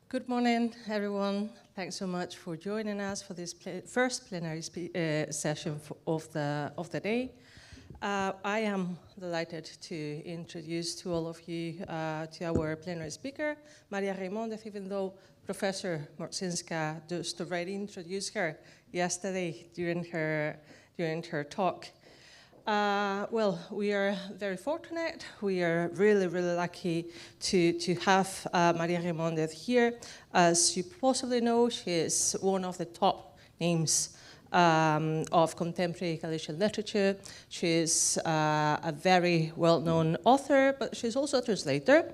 Good morning, everyone. Thanks so much for joining us for this first plenary session of the day. I am delighted to introduce to all of you to our plenary speaker, Maria Raimóndez, even though Professor Marcinska just already introduced her yesterday during her talk. Well, we are very fortunate. We are really, really lucky to have Maria Raimóndez here. As you possibly know, she is one of the top names of contemporary Galician literature. She is a very well-known author, but she's also a translator.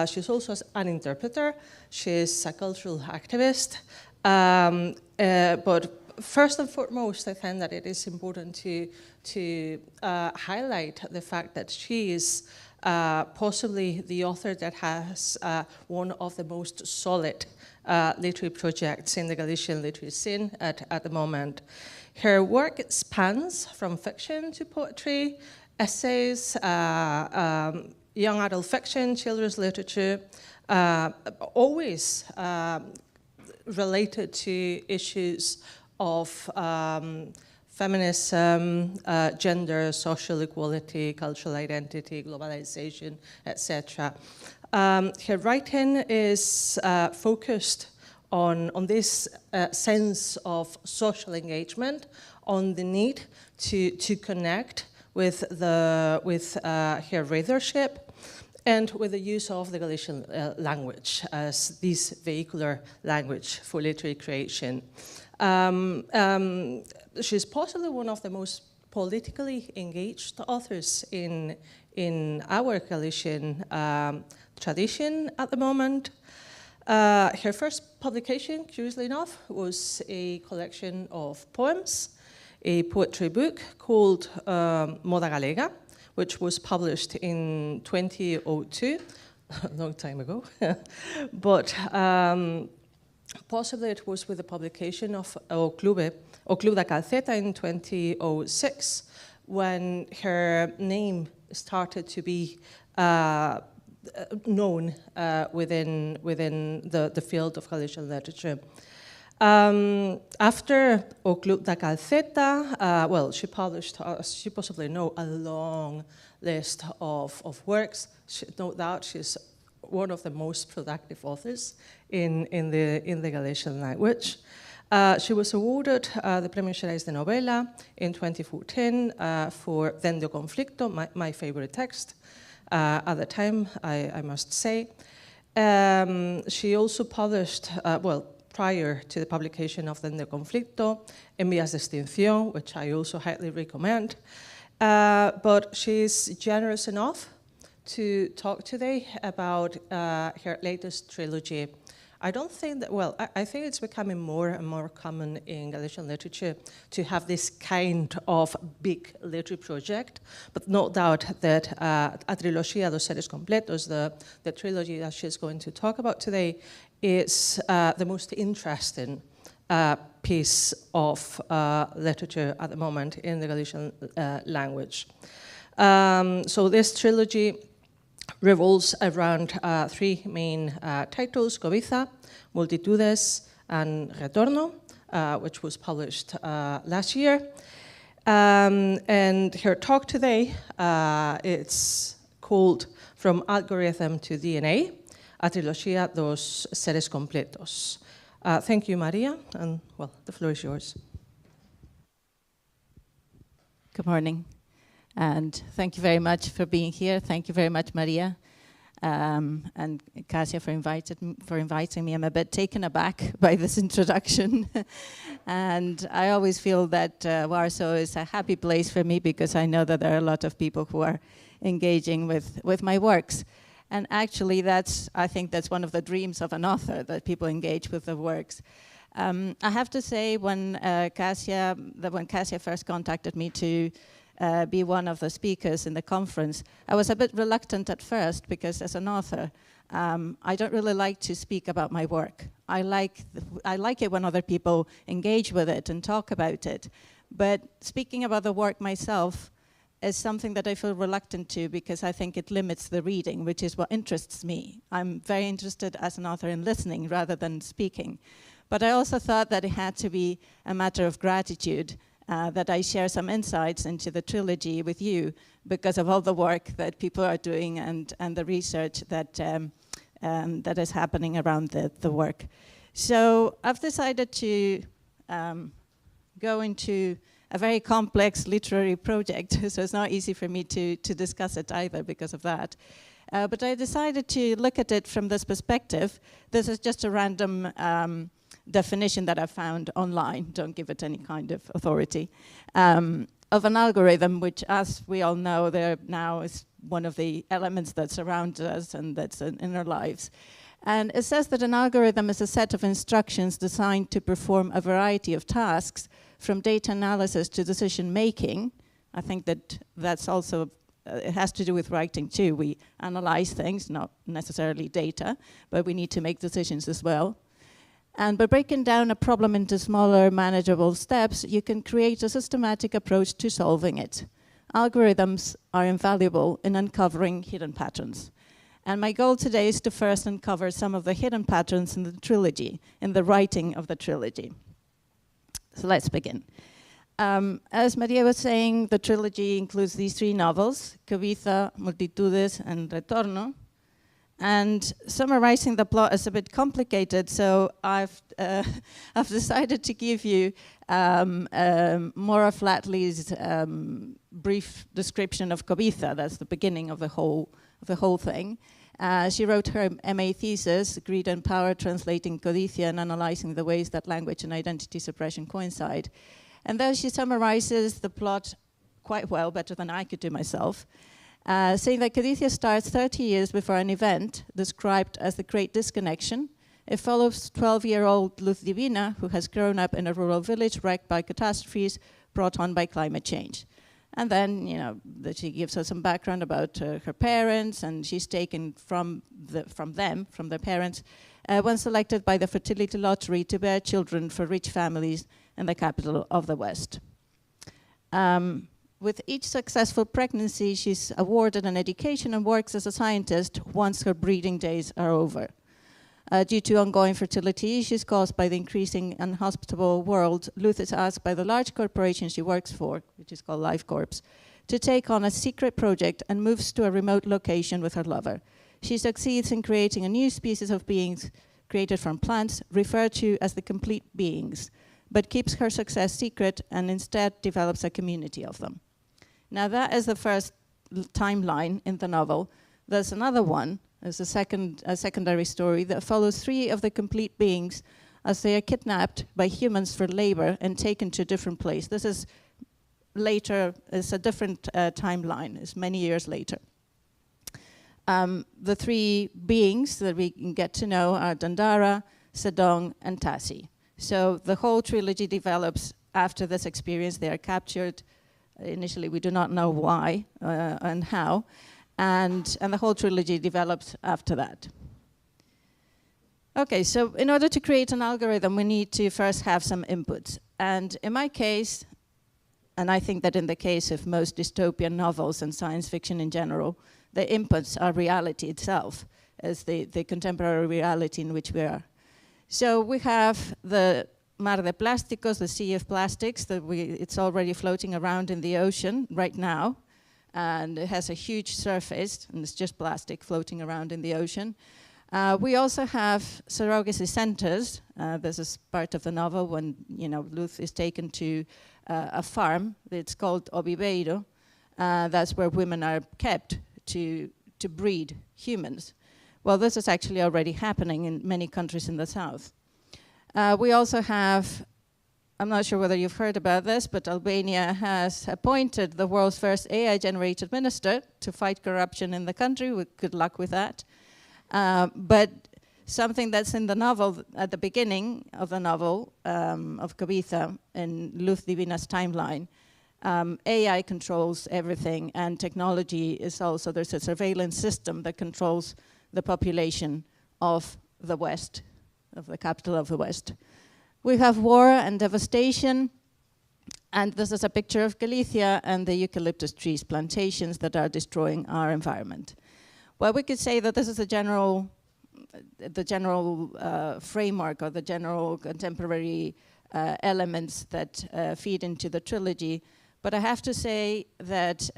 She's also an interpreter. She's a cultural activist. But first and foremost, I think that it is important to highlight the fact that she is possibly the author that has one of the most solid literary projects in the Galician literary scene at the moment. Her work spans from fiction to poetry, essays, young adult fiction, children's literature, always related to issues of feminism, gender, social equality, cultural identity, globalization, etc. Her writing is focused on this sense of social engagement, on the need to connect with her readership, and with the use of the Galician language as this vehicular language for literary creation. She's possibly one of the most politically engaged authors in our Galician tradition at the moment. Her first publication, curiously enough, was a collection of poems, a poetry book called Moda Galega, which was published in 2002, a long time ago. But possibly it was with the publication of O Club da Calceta in 2006, when her name started to be known within the field of Galician literature. After O Club da Calceta, well, she published, as you possibly know, a long list of works. No doubt she's one of the most productive authors in the Galician language. She was awarded the Premio Xerais de Novela in 2014 for Dende o Conflicto, my favorite text at the time, I must say. She also published, well, prior to the publication of Dende o Conflicto, En Vías de Extinción, which I also highly recommend. But she's generous enough to talk today about her latest trilogy. I don't think that, well, I think it's becoming more and more common in Galician literature to have this kind of big literary project, but no doubt that A Trilogia dos Seres Completos, the trilogy that she's going to talk about today, is the most interesting piece of literature at the moment in the Galician language. So this trilogy revolves around three main titles: Cobiza, Multitudes, and Retorno, which was published last year. And her talk today, it's called From Algorithm to DNA, A Trilogia dos Seres Completos. Thank you, Maria, and well, the floor is yours. Good morning. And thank you very much for being here. Thank you very much, Maria, and Kasia for inviting me. I'm a bit taken aback by this introduction. And I always feel that Warsaw is a happy place for me because I know that there are a lot of people who are engaging with my works. And actually, I think that's one of the dreams of an author, that people engage with their works. I have to say, when Kasia first contacted me to be one of the speakers in the conference, I was a bit reluctant at first because as an author, I don't really like to speak about my work. I like it when other people engage with it and talk about it. But speaking about the work myself, is something that I feel reluctant to because I think it limits the reading, which is what interests me. I'm very interested as an author in listening rather than speaking. But I also thought that it had to be a matter of gratitude, that I share some insights into the trilogy with you because of all the work that people are doing and the research that, that is happening around the work. So I've decided to go into a very complex literary project, so it's not easy for me to discuss it either because of that. But I decided to look at it from this perspective. This is just a random definition that I found online, don't give it any kind of authority, of an algorithm, which, as we all know, there now is one of the elements that surrounds us and that's in our lives. And it says that an algorithm is a set of instructions designed to perform a variety of tasks, from data analysis to decision making. I think that that's also, it has to do with writing too. We analyze things, not necessarily data, but we need to make decisions as well. And by breaking down a problem into smaller, manageable steps, you can create a systematic approach to solving it. Algorithms are invaluable in uncovering hidden patterns. And my goal today is to first uncover some of the hidden patterns in the trilogy, in the writing of the trilogy. So let's begin. As Maria was saying, the trilogy includes these 3 novels, Kobitha, Multitudes, and Retorno. And summarizing the plot is a bit complicated, so I've decided to give you Maura Flatley's brief description of Kobitha. That's the beginning of the whole thing. She wrote her MA thesis, Greed and Power, Translating Codicia and Analyzing the Ways that Language and Identity Suppression Coincide. And there she summarizes the plot quite well, better than I could do myself, saying that Codicia starts 30 years before an event described as the Great Disconnection. It follows 12-year-old Luz Divina, who has grown up in a rural village wrecked by catastrophes brought on by climate change. And then, you know, that she gives us some background about her parents, and she's taken from their parents, when selected by the fertility lottery to bear children for rich families in the capital of the West. With each successful pregnancy, she's awarded an education and works as a scientist once her breeding days are over. Due to ongoing fertility issues caused by the increasing inhospitable world, Luz is asked by the large corporation she works for, which is called LifeCorps, to take on a secret project and moves to a remote location with her lover. She succeeds in creating a new species of beings created from plants, referred to as the complete beings, but keeps her success secret and instead develops a community of them. Now that is the first timeline in the novel. There's another one. There's a secondary story that follows 3 of the complete beings as they are kidnapped by humans for labor and taken to a different place. This is later, it's a different timeline, it's many years later. The 3 beings that we can get to know are Dandara, Sedong, and Tassi. So the whole trilogy develops after this experience. They are captured. Initially, we do not know why and how. And the whole trilogy develops after that. Okay, so in order to create an algorithm, we need to first have some inputs. And in my case, and I think that in the case of most dystopian novels and science fiction in general, the inputs are reality itself, as the contemporary reality in which we are. So we have the Mar de Plásticos, the Sea of Plastics, it's already floating around in the ocean right now. And it has a huge surface, and it's just plastic floating around in the ocean. We also have surrogacy centers. This is part of the novel when, you know, Luz is taken to a farm. It's called Oviveiro. That's where women are kept to breed humans. Well, this is actually already happening in many countries in the south. We also have, I'm not sure whether you've heard about this, but Albania has appointed the world's first AI-generated minister to fight corruption in the country. Good luck with that. But something that's in the novel, at the beginning of the novel, of Kobitha, in Luz Divina's timeline, AI controls everything, and technology is also, there's a surveillance system that controls the population of the West, of the capital of the West. We have war and devastation, And this is a picture of Galicia and the eucalyptus trees plantations that are destroying our environment. Well, we could say that this is the general framework or the general contemporary elements that feed into the trilogy. But I have to say that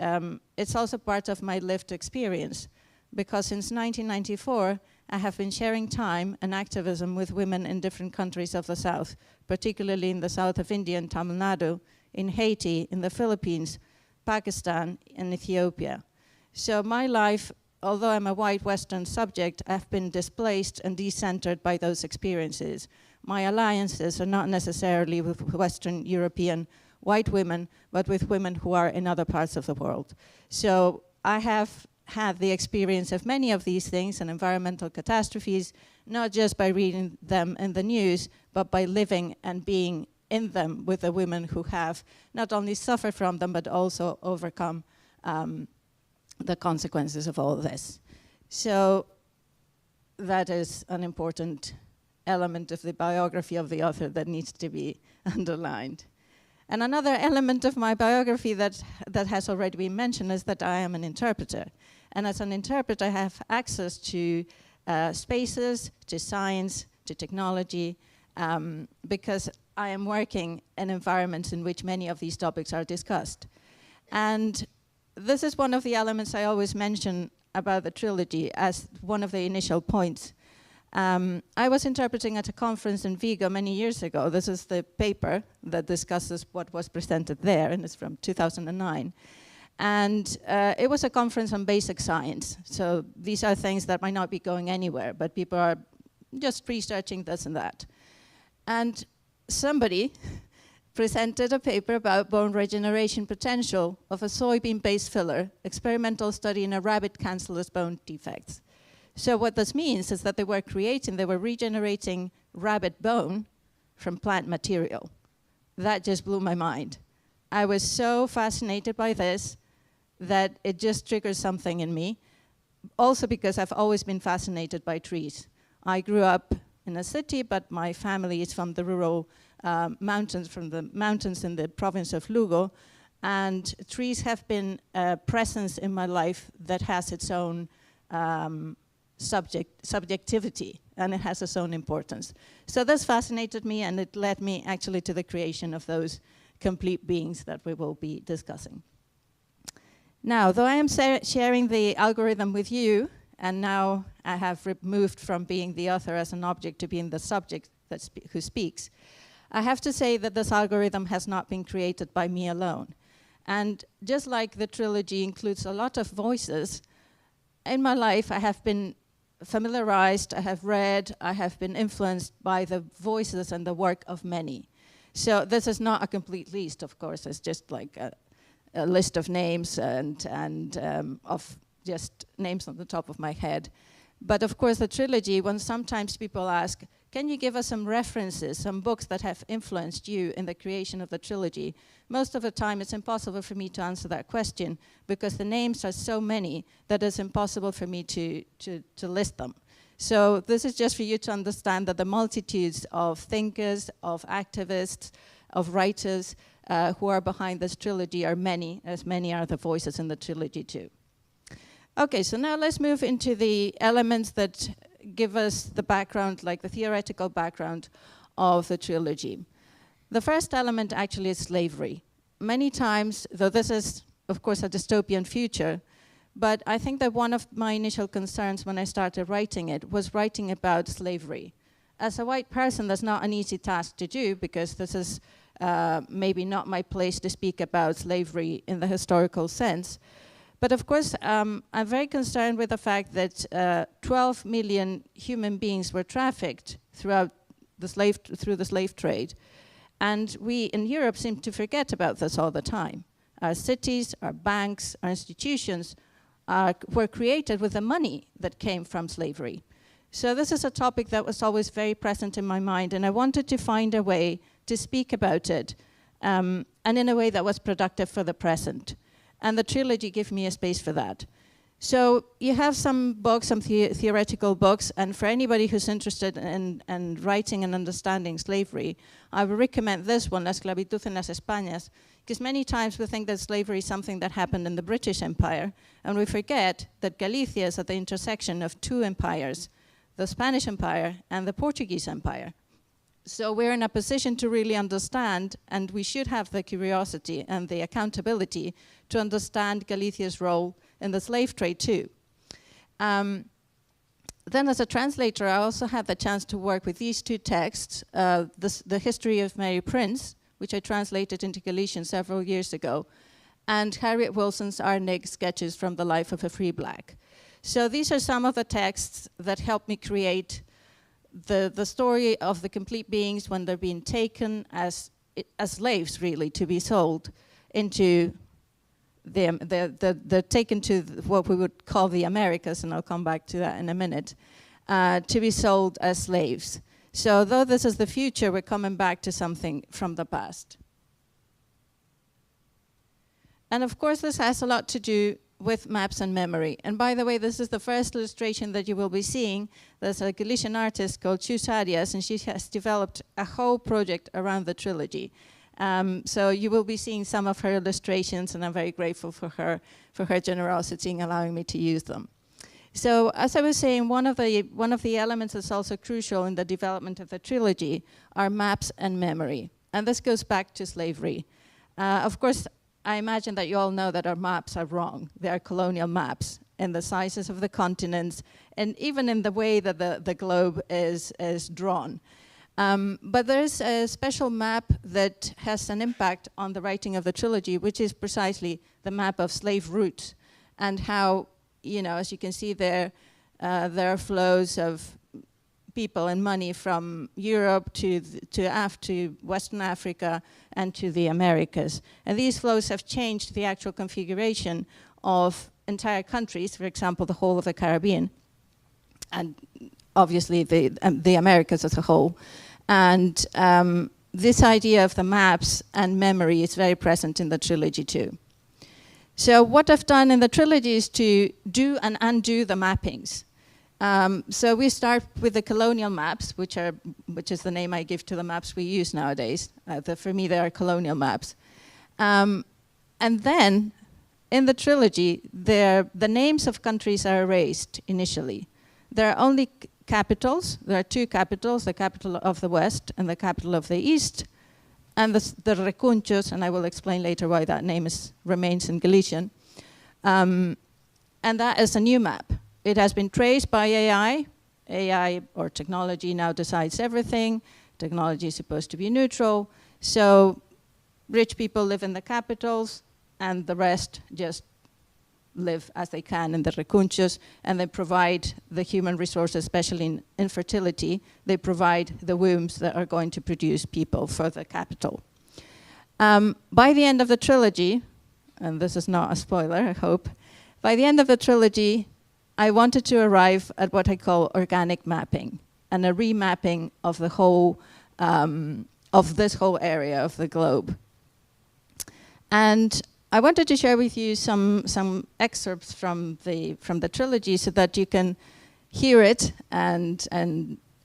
it's also part of my lived experience, because since 1994, I have been sharing time and activism with women in different countries of the South, particularly in the south of India and Tamil Nadu, in Haiti, in the Philippines, Pakistan, and Ethiopia. So my life, although I'm a white Western subject, I've been displaced and decentered by those experiences. My alliances are not necessarily with Western European white women, but with women who are in other parts of the world. So I have had the experience of many of these things and environmental catastrophes, not just by reading them in the news, but by living and being in them with the women who have not only suffered from them, but also overcome the consequences of all this. So that is an important element of the biography of the author that needs to be underlined. And another element of my biography that has already been mentioned is that I am an interpreter. And as an interpreter, I have access to spaces, to science, to technology, because I am working in environments in which many of these topics are discussed. And this is one of the elements I always mention about the trilogy as one of the initial points. I was interpreting at a conference in Vigo many years ago. This is the paper that discusses what was presented there, and it's from 2009. And it was a conference on basic science. So these are things that might not be going anywhere, but people are just researching this and that. And somebody presented a paper about bone regeneration potential of a soybean-based filler, experimental study in a rabbit cancellous bone defects. So what this means is that they were regenerating rabbit bone from plant material. That just blew my mind. I was so fascinated by this that it just triggered something in me. Also because I've always been fascinated by trees. I grew up in a city, but my family is from the rural mountains, from the mountains in the province of Lugo. And trees have been a presence in my life that has its own subjectivity, and it has its own importance. So this fascinated me, and it led me actually to the creation of those complete beings that we will be discussing. Now, though I am sharing the algorithm with you, and now I have moved from being the author as an object to being the subject who speaks, I have to say that this algorithm has not been created by me alone. And just like the trilogy includes a lot of voices, in my life I have been familiarized, I have read, I have been influenced by the voices and the work of many. So this is not a complete list, of course. It's just like a list of names and of just names on the top of my head. But of course, the trilogy, when sometimes people ask, can you give us some references, some books that have influenced you in the creation of the trilogy? Most of the time, it's impossible for me to answer that question because the names are so many that it's impossible for me to list them. So this is just for you to understand that the multitudes of thinkers, of activists, of writers who are behind this trilogy are many, as many are the voices in the trilogy too. Okay, so now let's move into the elements that give us the background, like the theoretical background of the trilogy. The first element actually is slavery. Many times, though this is, of course, a dystopian future, but I think that one of my initial concerns when I started writing it was writing about slavery. As a white person, that's not an easy task to do because this is maybe not my place to speak about slavery in the historical sense. But of course, I'm very concerned with the fact that 12 million human beings were trafficked through the slave trade. And we in Europe seem to forget about this all the time. Our cities, our banks, our institutions were created with the money that came from slavery. So this is a topic that was always very present in my mind, and I wanted to find a way to speak about it, and in a way that was productive for the present. And the trilogy gave me a space for that. So you have some books, some theoretical books, and for anybody who's interested in writing and understanding slavery, I would recommend this one, La esclavitud en las Españas, because many times we think that slavery is something that happened in the British Empire, and we forget that Galicia is at the intersection of two empires, the Spanish Empire and the Portuguese Empire. So we're in a position to really understand, and we should have the curiosity and the accountability to understand Galicia's role in the slave trade too. Then as a translator, I also had the chance to work with these two texts, the History of Mary Prince, which I translated into Galician several years ago, and Harriet Wilson's Arnig Sketches from the Life of a Free Black. So these are some of the texts that helped me create the story of the complete beings when they're being taken as slaves, really, to be sold into they're taken to what we would call the Americas, and I'll come back to that in a minute, to be sold as slaves. So though this is the future, we're coming back to something from the past. And of course, this has a lot to do with maps and memory. And by the way, this is the first illustration that you will be seeing. There's a Galician artist called Chus Arias, and she has developed a whole project around the trilogy. So you will be seeing some of her illustrations, and I'm very grateful for her generosity in allowing me to use them. So as I was saying, one of the elements that's also crucial in the development of the trilogy are maps and memory. And this goes back to slavery. Of course, I imagine that you all know that our maps are wrong. They are colonial maps in the sizes of the continents, and even in the way that the globe is drawn. But there's a special map that has an impact on the writing of the trilogy, which is precisely the map of slave routes, and how, as you can see there, there are flows of people and money from Europe to Western Africa and to the Americas. And these flows have changed the actual configuration of entire countries, for example, the whole of the Caribbean, and obviously the Americas as a whole. And this idea of the maps and memory is very present in the trilogy too. So what I've done in the trilogy is to do and undo the mappings. So we start with the colonial maps, which is the name I give to the maps we use nowadays. For me, they are colonial maps. And then in the trilogy, the names of countries are erased initially. There are only capitals. There are two capitals, the capital of the West and the capital of the East, and the Recunchos, and I will explain later why that name remains in Galician. And that is a new map. It has been traced by AI. AI, or technology, now decides everything. Technology is supposed to be neutral. So rich people live in the capitals, and the rest just live as they can in the recunchos, and they provide the human resources, especially in infertility. They provide the wombs that are going to produce people for the capital. By the end of the trilogy, and this is not a spoiler, I hope, by the end of the trilogy, I wanted to arrive at what I call organic mapping, and a remapping of the whole, of this whole area of the globe. And I wanted to share with you some excerpts from the trilogy so that you can hear it and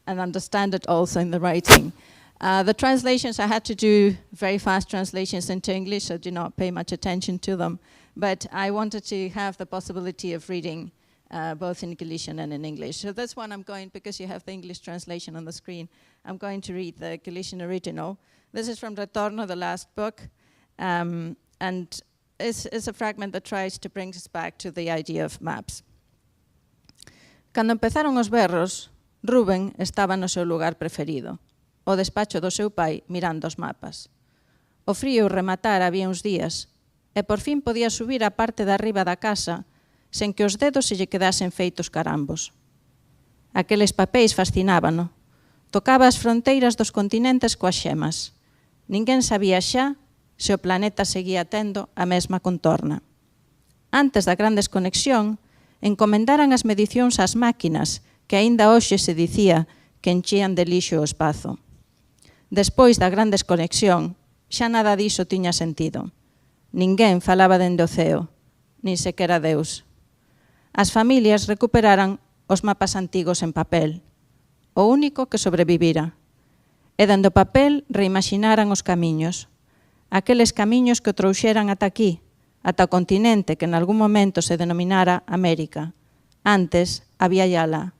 understand it also in the writing. The translations, I had to do very fast translations into English, so do not pay much attention to them. But I wanted to have the possibility of reading both in Galician and in English. So this one I'm going, because you have the English translation on the screen, I'm going to read the Galician original. This is from Retorno, the last book, and it's a fragment that tries to bring us back to the idea of maps. Cando empezaron os berros, Rubén estaba no seu lugar preferido, o despacho do seu pai mirando os mapas. O frío rematara había uns días, e por fin podía subir a parte de arriba da casa sen que os dedos se lle quedasen feitos carambos. Aqueles papéis fascinábano. Tocaba as fronteiras dos continentes coas xemas. Ninguén sabía xa se o planeta seguía tendo a mesma contorna. Antes da gran desconexión, encomendaran as medicións ás máquinas que aínda hoxe se dicía que enchían de lixo o espazo. Despois da gran desconexión, xa nada diso tiña sentido. Ninguén falaba dende o ceo, nin sequera Deus. as familias recuperaran os mapas antigos en papel, o único que sobrevivira. E dando papel reimaxinaran os camiños, aqueles camiños que o trouxeran ata aquí, ata o continente que en algún momento se denominara América. Antes había yala,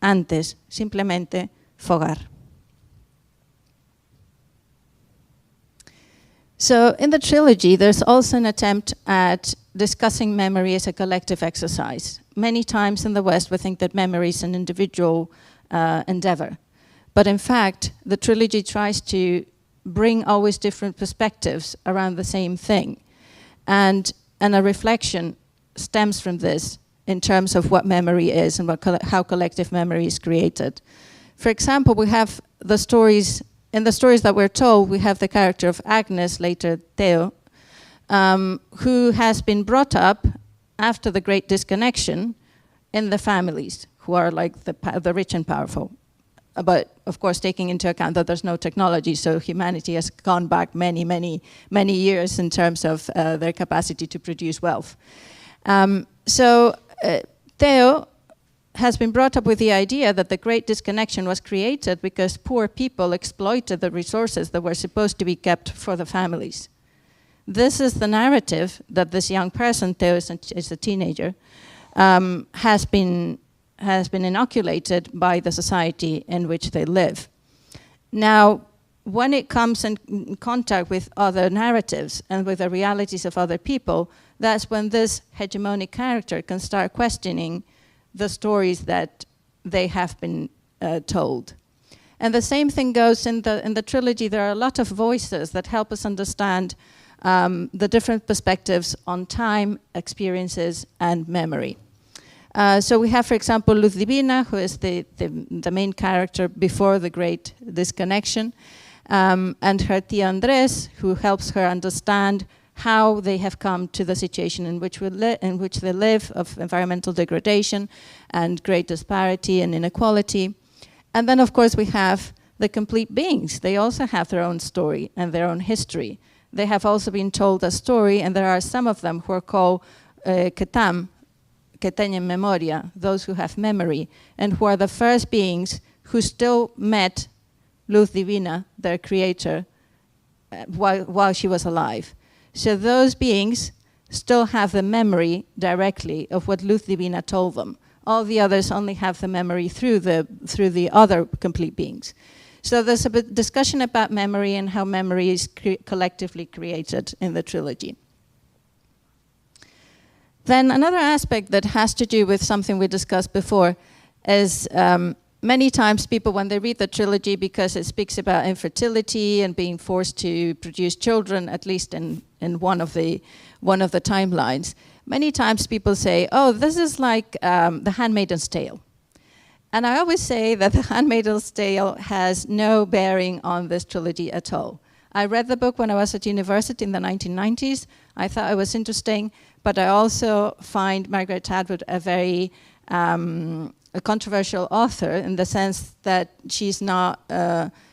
antes simplemente fogar. So in the trilogy, there's also an attempt at discussing memory as a collective exercise. Many times in the West, we think that memory is an individual endeavor. But in fact, the trilogy tries to bring always different perspectives around the same thing. And a reflection stems from this in terms of what memory is and how collective memory is created. For example, we have the stories. In the stories that we're told, we have the character of Agnes, later Theo, who has been brought up after the Great Disconnection in the families, who are like the rich and powerful. But of course, taking into account that there's no technology, so humanity has gone back many, many, many years in terms of their capacity to produce wealth. Theo has been brought up with the idea that the Great Disconnection was created because poor people exploited the resources that were supposed to be kept for the families. This is the narrative that this young person, Theo is a teenager, has been inoculated by the society in which they live. Now, when it comes in contact with other narratives and with the realities of other people, that's when this hegemonic character can start questioning the stories that they have been told. And the same thing goes in the trilogy. There are a lot of voices that help us understand the different perspectives on time, experiences, and memory. So we have, for example, Luz Divina, who is the main character before the Great Disconnection, and her Tia Andres, who helps her understand how they have come to the situation in which they live, of environmental degradation and great disparity and inequality. And then, of course, we have the complete beings. They also have their own story and their own history. They have also been told a story, and there are some of them who are called Ketam, que tienen memoria, those who have memory, and who are the first beings who still met Luz Divina, their creator, while she was alive. So those beings still have the memory directly of what Luz Divina told them. All the others only have the memory through the other complete beings. So there's a bit discussion about memory and how memory is collectively created in the trilogy. Then another aspect that has to do with something we discussed before is many times people, when they read the trilogy, because it speaks about infertility and being forced to produce children, at least in one of the timelines, many times people say, oh, this is like The Handmaid's Tale. And I always say that The Handmaid's Tale has no bearing on this trilogy at all. I read the book when I was at university in the 1990s. I thought it was interesting, but I also find Margaret Atwood a very a controversial author, in the sense that she's not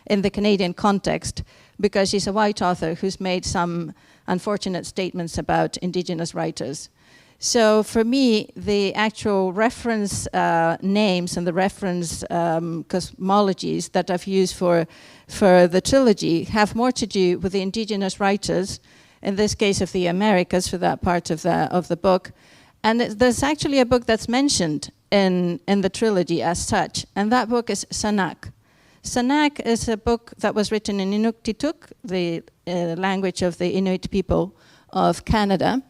in the Canadian context, because she's a white author who's made some unfortunate statements about Indigenous writers. So for me, the actual reference names and the reference cosmologies that I've used for the trilogy have more to do with the Indigenous writers, in this case of the Americas, for that part of the book. And there's actually a book that's mentioned in the trilogy as such, and that book is Sanak. Sanak is a book that was written in Inuktitut, the language of the Inuit people of Canada.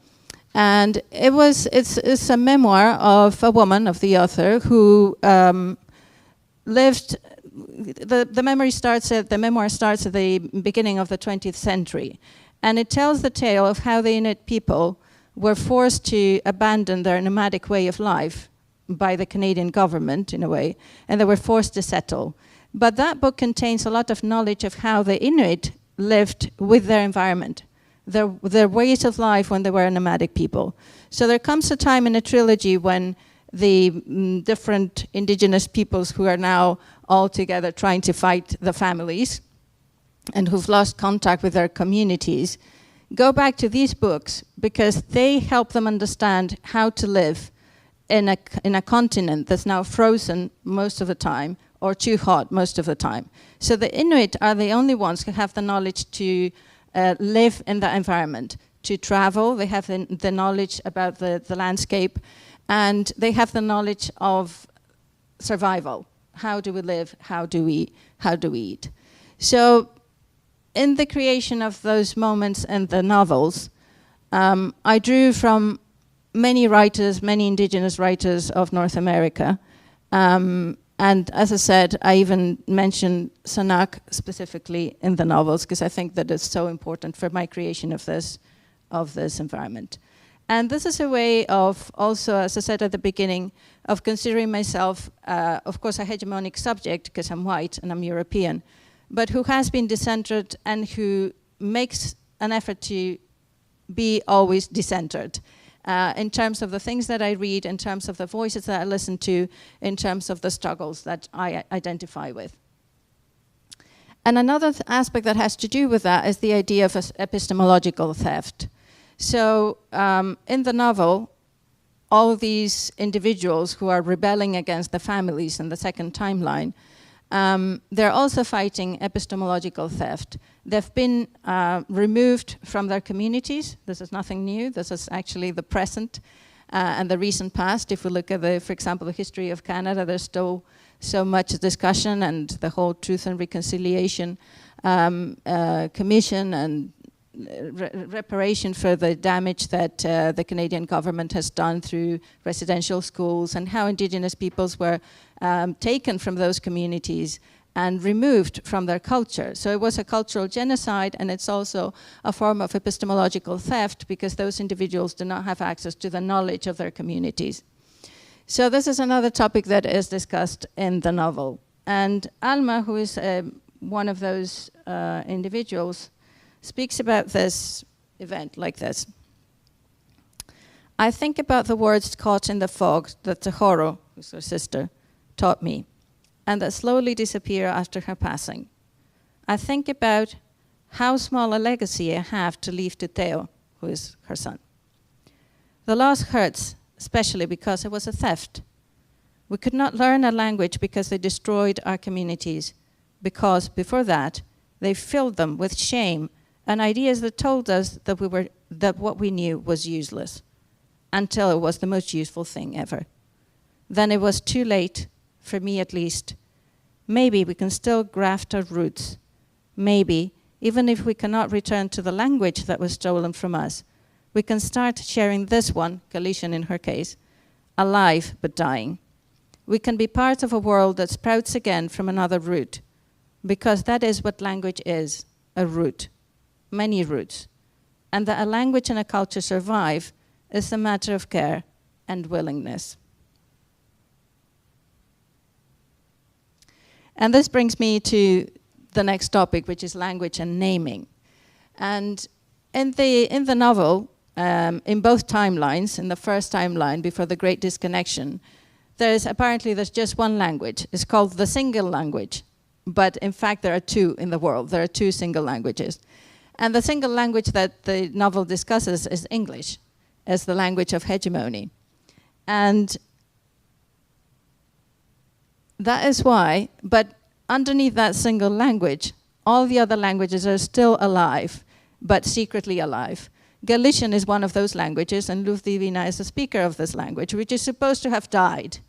And it's a memoir of a woman, of the author, who lived. The memoir starts at the beginning of the 20th century, and it tells the tale of how the Inuit people were forced to abandon their nomadic way of life by the Canadian government, in a way, and they were forced to settle. But that book contains a lot of knowledge of how the Inuit lived with their environment, their ways of life when they were a nomadic people. So there comes a time in a trilogy when the different Indigenous peoples who are now all together trying to fight the families and who've lost contact with their communities go back to these books, because they help them understand how to live in a continent that's now frozen most of the time or too hot most of the time. So the Inuit are the only ones who have the knowledge to live in that environment, to travel. They have the knowledge about the landscape, and they have the knowledge of survival. How do we live? How do we eat? So in the creation of those moments in the novels, I drew from many writers, many indigenous writers of North America. And as I said, I even mentioned Sanak specifically in the novels because I think that it's so important for my creation of this environment. And this is a way of also, as I said at the beginning, of considering myself, of course, a hegemonic subject because I'm white and I'm European, but who has been decentered and who makes an effort to be always decentered. In terms of the things that I read, in terms of the voices that I listen to, in terms of the struggles that I identify with. And another aspect that has to do with that is the idea of epistemological theft. So in the novel, all these individuals who are rebelling against the families in the second timeline, they're also fighting epistemological theft. They've been removed from their communities. This is nothing new. This is actually the present and the recent past. If we look at, for example, the history of Canada, there's still so much discussion, and the whole Truth and Reconciliation Commission and reparation for the damage that the Canadian government has done through residential schools, and how Indigenous peoples were taken from those communities and removed from their culture. So it was a cultural genocide, and it's also a form of epistemological theft because those individuals do not have access to the knowledge of their communities. So this is another topic that is discussed in the novel. And Alma, who is one of those individuals, speaks about this event like this. I think about the words caught in the fog that Tahoro, who's her sister, taught me, and that slowly disappear after her passing. I think about how small a legacy I have to leave to Teo, who is her son. The loss hurts, especially because it was a theft. We could not learn a language because they destroyed our communities, because before that, they filled them with shame and ideas that told us that what we knew was useless, until it was the most useful thing ever. Then it was too late, for me at least. Maybe we can still graft our roots. Maybe, even if we cannot return to the language that was stolen from us, we can start sharing this one, Galician in her case, alive but dying. We can be part of a world that sprouts again from another root, because that is what language is, a root, many roots. And that a language and a culture survive is a matter of care and willingness. And this brings me to the next topic, which is language and naming. And in the novel, in both timelines, in the first timeline before the Great Disconnection, there's just one language. It's called the single language. But in fact, there are two in the world. There are two single languages. And the single language that the novel discusses is English, as the language of hegemony. And that is why, but underneath that single language, all the other languages are still alive, but secretly alive. Galician is one of those languages, and Luz Divina is the speaker of this language, which is supposed to have died.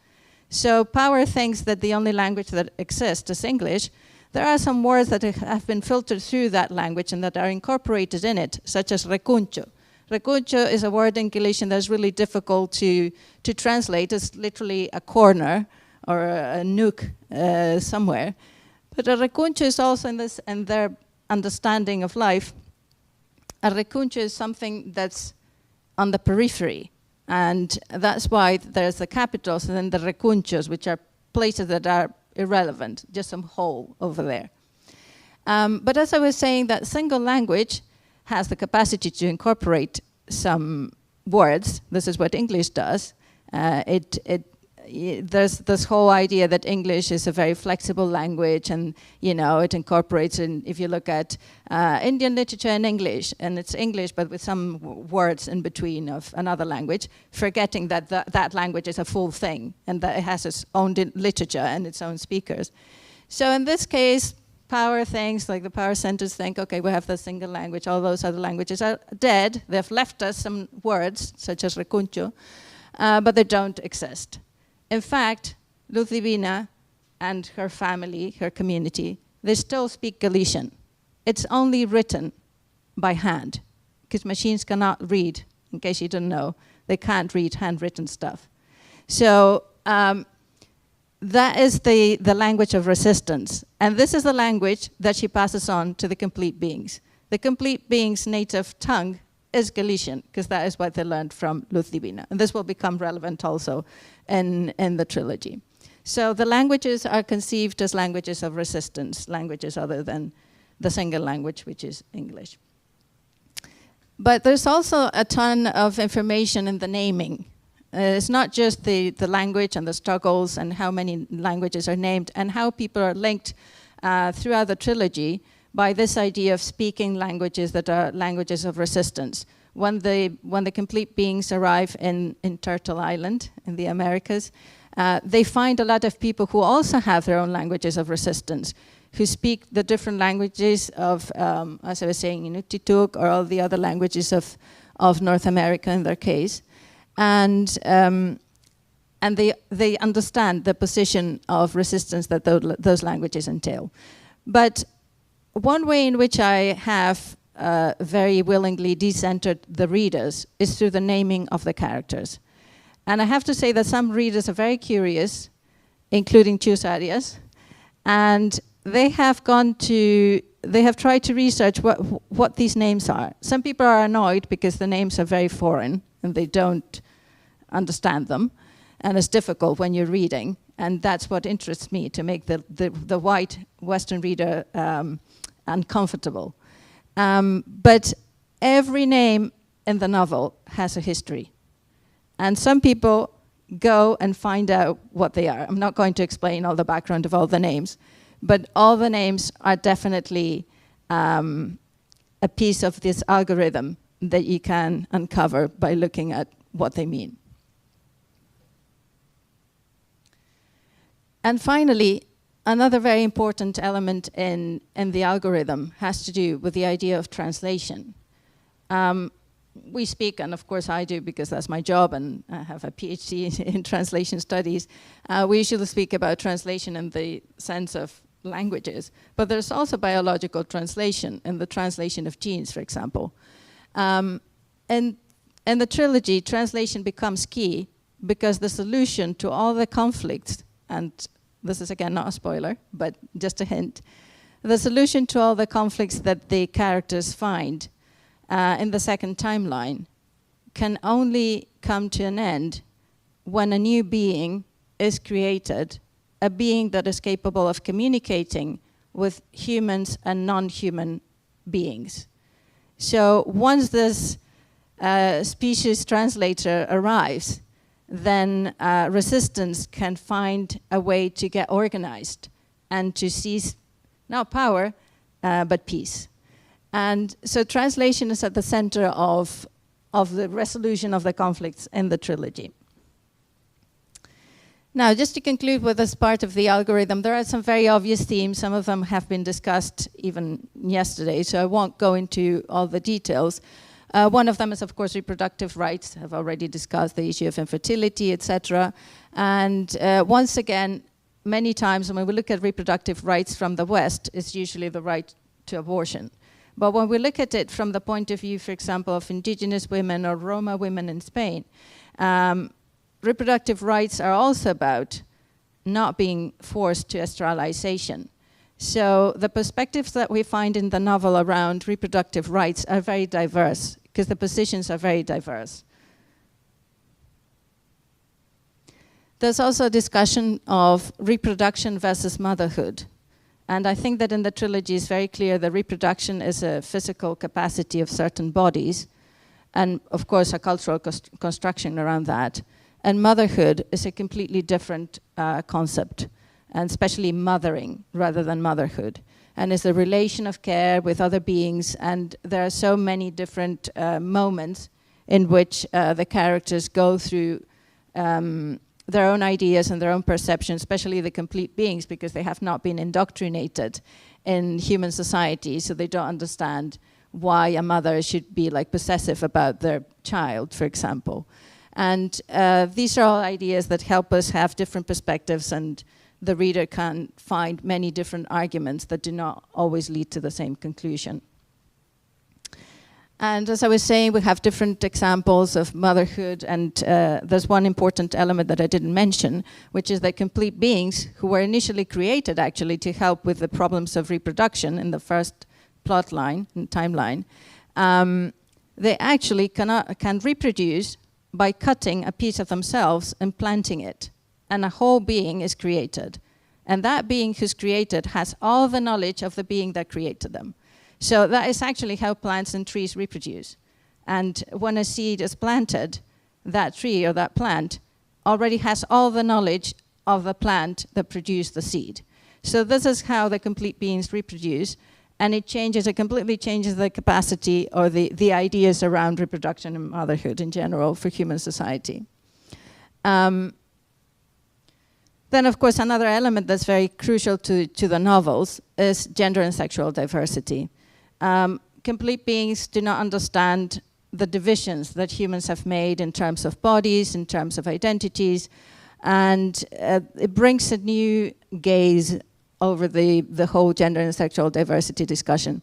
So Power thinks that the only language that exists is English. There are some words that have been filtered through that language and that are incorporated in it, such as recuncho. Recuncho is a word in Galician that's really difficult to translate. It's literally a corner or a nook somewhere. But a recuncho is also in their understanding of life. A recuncho is something that's on the periphery. And that's why there's the capitals and then the recunchos, which are places that are irrelevant, just some hole over there. But as I was saying, that single language has the capacity to incorporate some words. This is what English does. It there's this whole idea that English is a very flexible language, and it incorporates. And if you look at Indian literature in English, and it's English but with some words in between of another language, forgetting that that language is a full thing and that it has its own literature and its own speakers. So in this case, power thinks, like the power centers think, okay, we have the single language, all those other languages are dead. They've left us some words, such as recuncho, but they don't exist. In fact, Luz Divina and her family, her community, they still speak Galician. It's only written by hand, because machines cannot read, in case you didn't know. They can't read handwritten stuff. So that is the language of resistance. And this is the language that she passes on to the complete beings. The complete beings' native tongue is Galician, because that is what they learned from Luz Divina. And this will become relevant also in the trilogy. So the languages are conceived as languages of resistance, languages other than the single language, which is English. But there's also a ton of information in the naming. It's not just the language and the struggles and how many languages are named and how people are linked throughout the trilogy by this idea of speaking languages that are languages of resistance. When the complete beings arrive in Turtle Island in the Americas, they find a lot of people who also have their own languages of resistance, who speak the different languages of, as I was saying, Inuktitut, or all the other languages of North America in their case. And they understand the position of resistance that those languages entail. But one way in which I have very willingly decentered the readers is through the naming of the characters. And I have to say that some readers are very curious, including Chus Arias, and they have tried to research what these names are. Some people are annoyed because the names are very foreign and they don't understand them, and it's difficult when you're reading, and that's what interests me, to make the white Western reader uncomfortable. But every name in the novel has a history, and some people go and find out what they are. I'm not going to explain all the background of all the names, but all the names are definitely a piece of this algorithm that you can uncover by looking at what they mean. And finally, another very important element in the algorithm has to do with the idea of translation. We speak, and of course I do because that's my job, and I have a PhD in translation studies. We usually speak about translation in the sense of languages, but there's also biological translation, in the translation of genes, for example. And in the trilogy, translation becomes key because the solution to all the conflicts, and this is again not a spoiler, but just a hint, the solution to all the conflicts that the characters find in the second timeline can only come to an end when a new being is created, a being that is capable of communicating with humans and non-human beings. So once this species translator arrives, then resistance can find a way to get organized and to seize not power, but peace. And so translation is at the center of the resolution of the conflicts in the trilogy. Now, just to conclude with this part of the algorithm, there are some very obvious themes. Some of them have been discussed even yesterday, so I won't go into all the details. One of them is, of course, reproductive rights. I've already discussed the issue of infertility, etc. And once again, many times when we look at reproductive rights from the West, it's usually the right to abortion. But when we look at it from the point of view, for example, of indigenous women or Roma women in Spain, reproductive rights are also about not being forced to sterilization. So the perspectives that we find in the novel around reproductive rights are very diverse, because the positions are very diverse. There's also a discussion of reproduction versus motherhood. And I think that in the trilogy it's very clear that reproduction is a physical capacity of certain bodies, and of course a cultural construction around that. And motherhood is a completely different concept, and especially mothering rather than motherhood. And it's a relation of care with other beings, and there are so many different moments in which the characters go through their own ideas and their own perceptions, especially the complete beings, because they have not been indoctrinated in human society, so they don't understand why a mother should be like possessive about their child, for example. And these are all ideas that help us have different perspectives, and the reader can find many different arguments that do not always lead to the same conclusion. And as I was saying, we have different examples of motherhood, and there's one important element that I didn't mention, which is that complete beings, who were initially created actually to help with the problems of reproduction in the first plot line and timeline, they actually can reproduce by cutting a piece of themselves and planting it, and a whole being is created. And that being who's created has all the knowledge of the being that created them. So that is actually how plants and trees reproduce. And when a seed is planted, that tree or that plant already has all the knowledge of the plant that produced the seed. So this is how the complete beings reproduce, and it completely changes the capacity or the ideas around reproduction and motherhood in general for human society. Then, of course, another element that's very crucial to the novels is gender and sexual diversity. Complete beings do not understand the divisions that humans have made in terms of bodies, in terms of identities, and it brings a new gaze over the whole gender and sexual diversity discussion.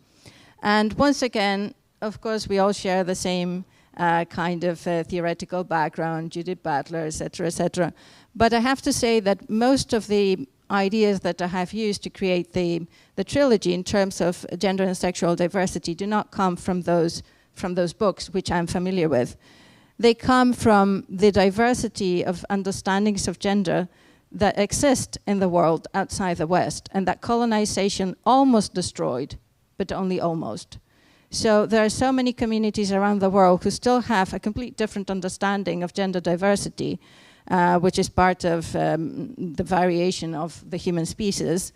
And once again, of course, we all share the same kind of theoretical background, Judith Butler, et cetera, but I have to say that most of the ideas that I have used to create the trilogy in terms of gender and sexual diversity do not come from those books, which I'm familiar with. They come from the diversity of understandings of gender that exist in the world outside the West, and that colonization almost destroyed, but only almost. So there are so many communities around the world who still have a complete different understanding of gender diversity, which is part of the variation of the human species,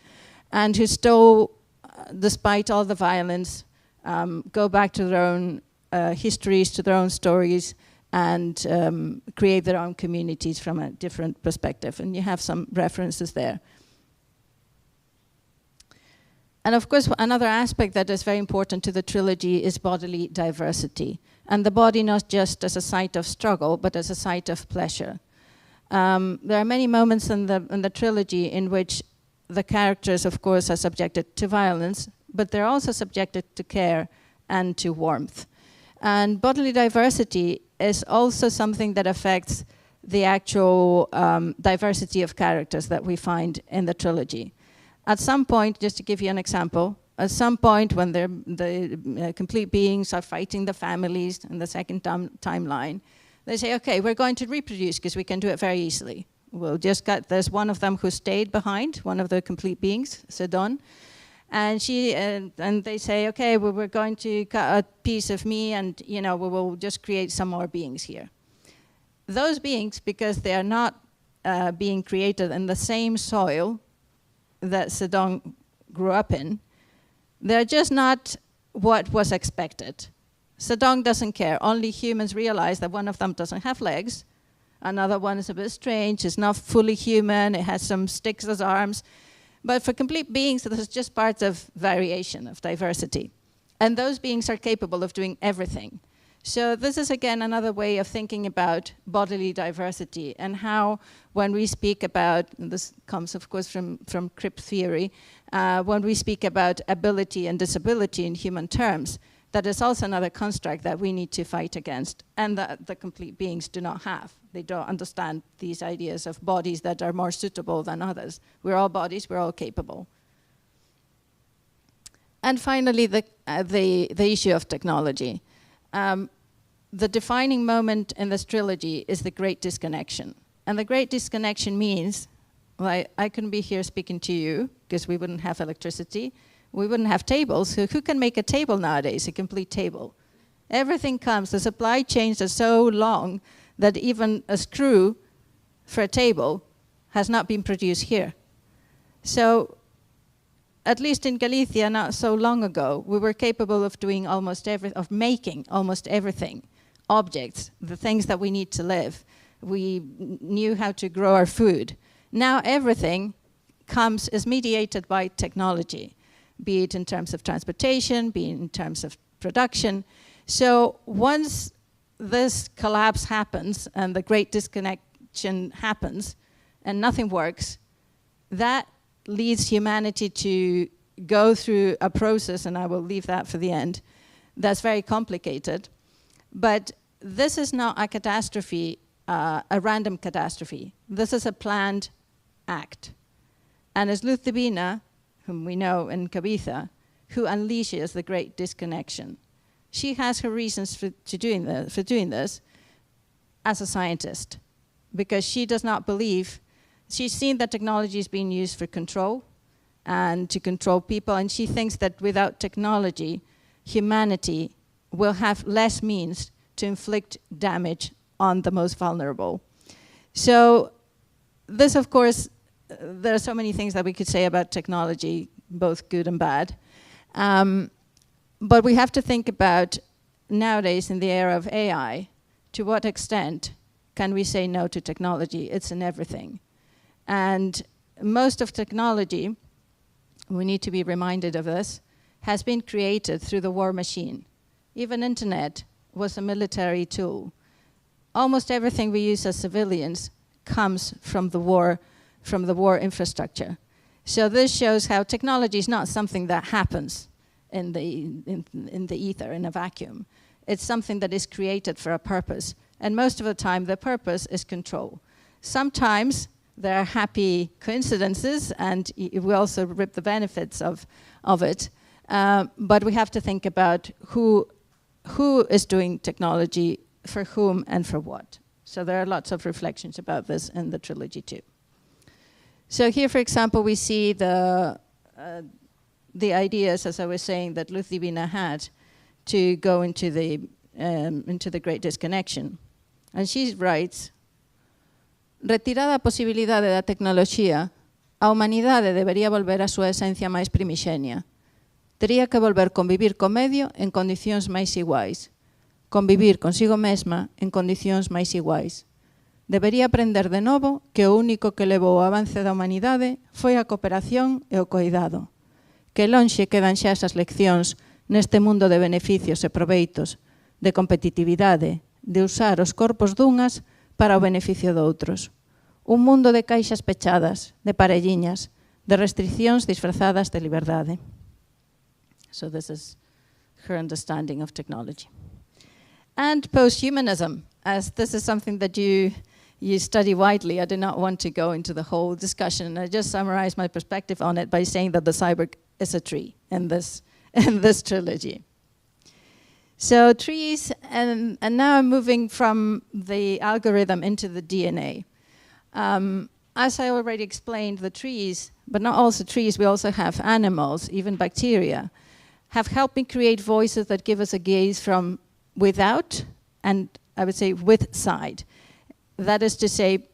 and who still, despite all the violence, go back to their own histories, to their own stories, and create their own communities from a different perspective. And you have some references there. And of course, another aspect that is very important to the trilogy is bodily diversity. And the body not just as a site of struggle, but as a site of pleasure. There are many moments in the trilogy in which the characters, of course, are subjected to violence, but they're also subjected to care and to warmth. And bodily diversity is also something that affects the actual diversity of characters that we find in the trilogy. At some point, just to give you an example, at some point when the complete beings are fighting the families in the second timeline, they say, okay, we're going to reproduce because we can do it very easily. We'll just get, there's one of them who stayed behind, one of the complete beings, Sedon, and they say, okay, well, we're going to cut a piece of me, and we will just create some more beings here. Those beings, because they are not being created in the same soil that Sedon grew up in, they're just not what was expected. Sedong doesn't care. Only humans realize that one of them doesn't have legs. Another one is a bit strange. It's not fully human. It has some sticks as arms. But for complete beings, this is just part of variation, of diversity. And those beings are capable of doing everything. So this is, again, another way of thinking about bodily diversity and how, when we speak about, and this comes, of course, from crypt theory, when we speak about ability and disability in human terms, that is also another construct that we need to fight against, and that the complete beings do not have. They don't understand these ideas of bodies that are more suitable than others. We're all bodies, we're all capable. And finally, the issue of technology. The defining moment in this trilogy is the Great Disconnection. And the Great Disconnection means, well, I couldn't be here speaking to you because we wouldn't have electricity. We wouldn't have tables. Who can make a table nowadays, a complete table? Everything comes. The supply chains are so long that even a screw for a table has not been produced here. So, at least in Galicia, not so long ago, we were capable of doing making almost everything. Objects, the things that we need to live. We knew how to grow our food. Now everything is mediated by technology, be it in terms of transportation, be it in terms of production. So once this collapse happens and the great disconnection happens and nothing works, that leads humanity to go through a process, and I will leave that for the end, that's very complicated. But this is not a catastrophe, a random catastrophe. This is a planned act. And it's Luz Divina, whom we know in Cabeza, who unleashes the great disconnection. She has her reasons for doing this as a scientist, because she does not believe, she's seen that technology is being used for control and to control people, and she thinks that without technology, humanity will have less means to inflict damage on the most vulnerable. So this, of course, there are so many things that we could say about technology, both good and bad. But we have to think about, nowadays in the era of AI, to what extent can we say no to technology? It's in everything. And most of technology, we need to be reminded of this, has been created through the war machine. Even internet was a military tool. Almost everything we use as civilians comes from the war infrastructure. So this shows how technology is not something that happens in the ether, in a vacuum. It's something that is created for a purpose. And most of the time, the purpose is control. Sometimes there are happy coincidences, and we also reap the benefits of it. But we have to think about who is doing technology, for whom, and for what. So there are lots of reflections about this in the trilogy too. So here, for example, we see the ideas, as I was saying, that Luz Divina had to go into the great disconnection. And she writes, retirada a posibilidade da tecnoloxía, a humanidade debería volver a súa esencia máis primixenia. Tería que volver convivir co medio en condicións máis iguais. Convivir consigo mesma en condicións máis iguais. Debería aprender de novo que o único que levou ao avance da humanidade foi a cooperación e o coidado. Que lonxe quedan xa esas leccións neste mundo de beneficios e proveitos, de competitividade, de usar os corpos dunhas para o beneficio de outros. Un mundo de caixas pechadas, de parelliñas, de restriccións disfrazadas de liberdade. So this is her understanding of technology. And post-humanism, as this is something that you study widely. I do not want to go into the whole discussion. I just summarize my perspective on it by saying that the cyborg is a tree in this trilogy. So trees, and now I'm moving from the algorithm into the DNA. As I already explained, the trees, but not also trees, we also have animals, even bacteria, have helped me create voices that give us a gaze from without and, I would say, with side. That is to say,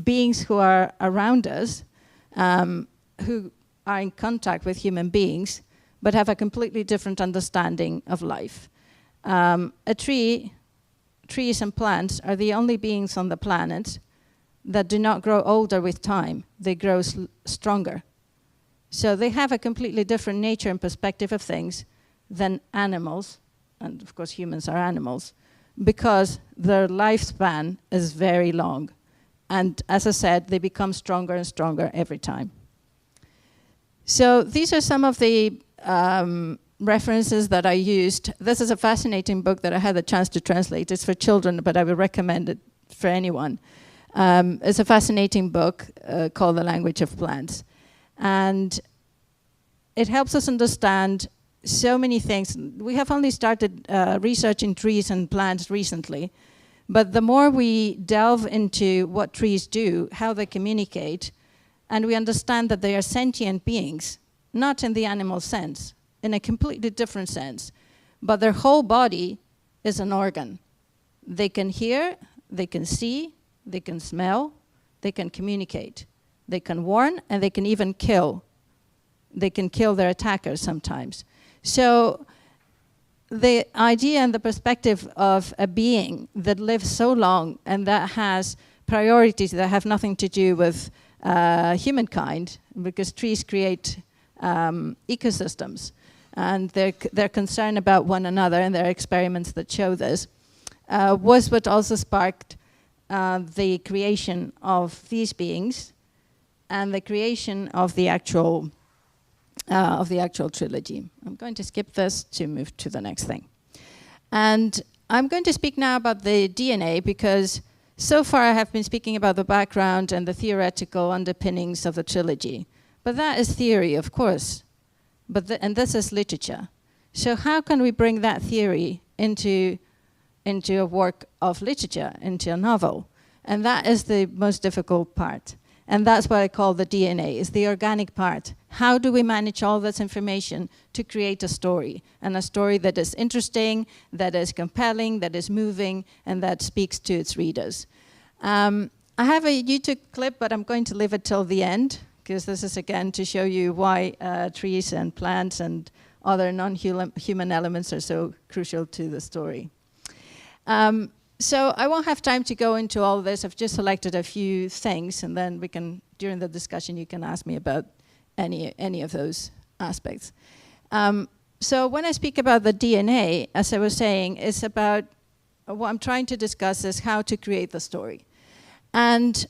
beings who are around us, who are in contact with human beings, but have a completely different understanding of life. Trees and plants are the only beings on the planet that do not grow older with time. They grow stronger. So they have a completely different nature and perspective of things than animals, and of course humans are animals, because their lifespan is very long. And as I said, they become stronger and stronger every time. So these are some of the references that I used. This is a fascinating book that I had the chance to translate. It's for children, but I would recommend it for anyone. It's a fascinating book called The Language of Plants. And it helps us understand so many things. We have only started researching trees and plants recently, but the more we delve into what trees do, how they communicate, and we understand that they are sentient beings, not in the animal sense, in a completely different sense, but their whole body is an organ. They can hear, they can see, they can smell, they can communicate, they can warn, and they can even kill. They can kill their attackers sometimes. So the idea and the perspective of a being that lives so long and that has priorities that have nothing to do with humankind, because trees create ecosystems, and they're concerned about one another, and there are experiments that show this, was what also sparked the creation of these beings and the creation of the actual trilogy. I'm going to skip this to move to the next thing. And I'm going to speak now about the DNA, because so far I have been speaking about the background and the theoretical underpinnings of the trilogy. But that is theory, of course. And this is literature. So how can we bring that theory into a work of literature, into a novel? And that is the most difficult part. And that's what I call the DNA, is the organic part. How do we manage all this information to create a story? And a story that is interesting, that is compelling, that is moving, and that speaks to its readers. I have a YouTube clip, but I'm going to leave it till the end, because this is, again, to show you why trees and plants and other non-human elements are so crucial to the story. So I won't have time to go into all this. I've just selected a few things, and then we can, during the discussion, you can ask me about any of those aspects. So when I speak about the DNA, as I was saying, it's about what I'm trying to discuss is how to create the story. And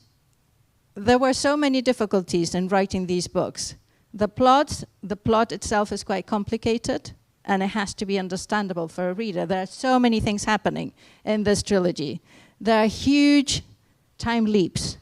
there were so many difficulties in writing these books. The plot itself is quite complicated, and it has to be understandable for a reader. There are so many things happening in this trilogy. There are huge time leaps.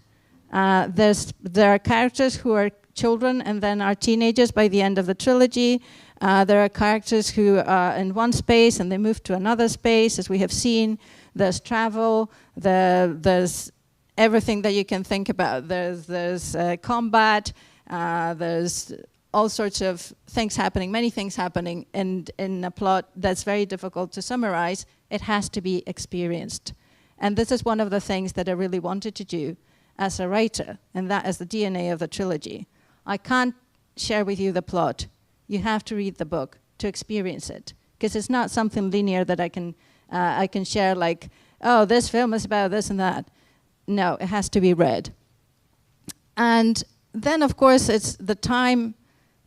There are characters who are children and then are teenagers by the end of the trilogy. There are characters who are in one space and they move to another space, as we have seen. There's travel, there's everything that you can think about. There's combat, there's all sorts of things happening, many things happening in a plot that's very difficult to summarize. It has to be experienced. And this is one of the things that I really wanted to do as a writer, and that is the DNA of the trilogy. I can't share with you the plot. You have to read the book to experience it, because it's not something linear that I can share, like, oh, this film is about this and that. No, it has to be read. And then, of course, it's the time.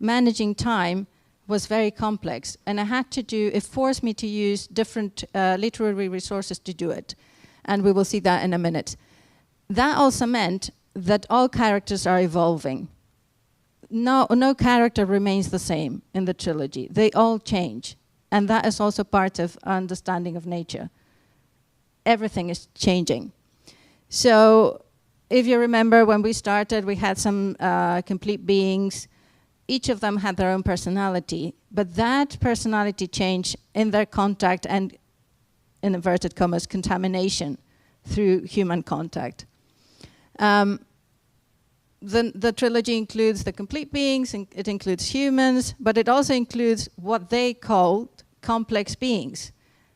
Managing time was very complex, and it forced me to use different literary resources to do it, and we will see that in a minute. That also meant that all characters are evolving. No character remains the same in the trilogy. They all change, and that is also part of understanding of nature. Everything is changing. So if you remember when we started, we had some complete beings. Each of them had their own personality, but that personality changed in their contact and, in inverted commas, contamination through human contact. The trilogy includes the complete beings, and it includes humans, but it also includes what they called complex beings.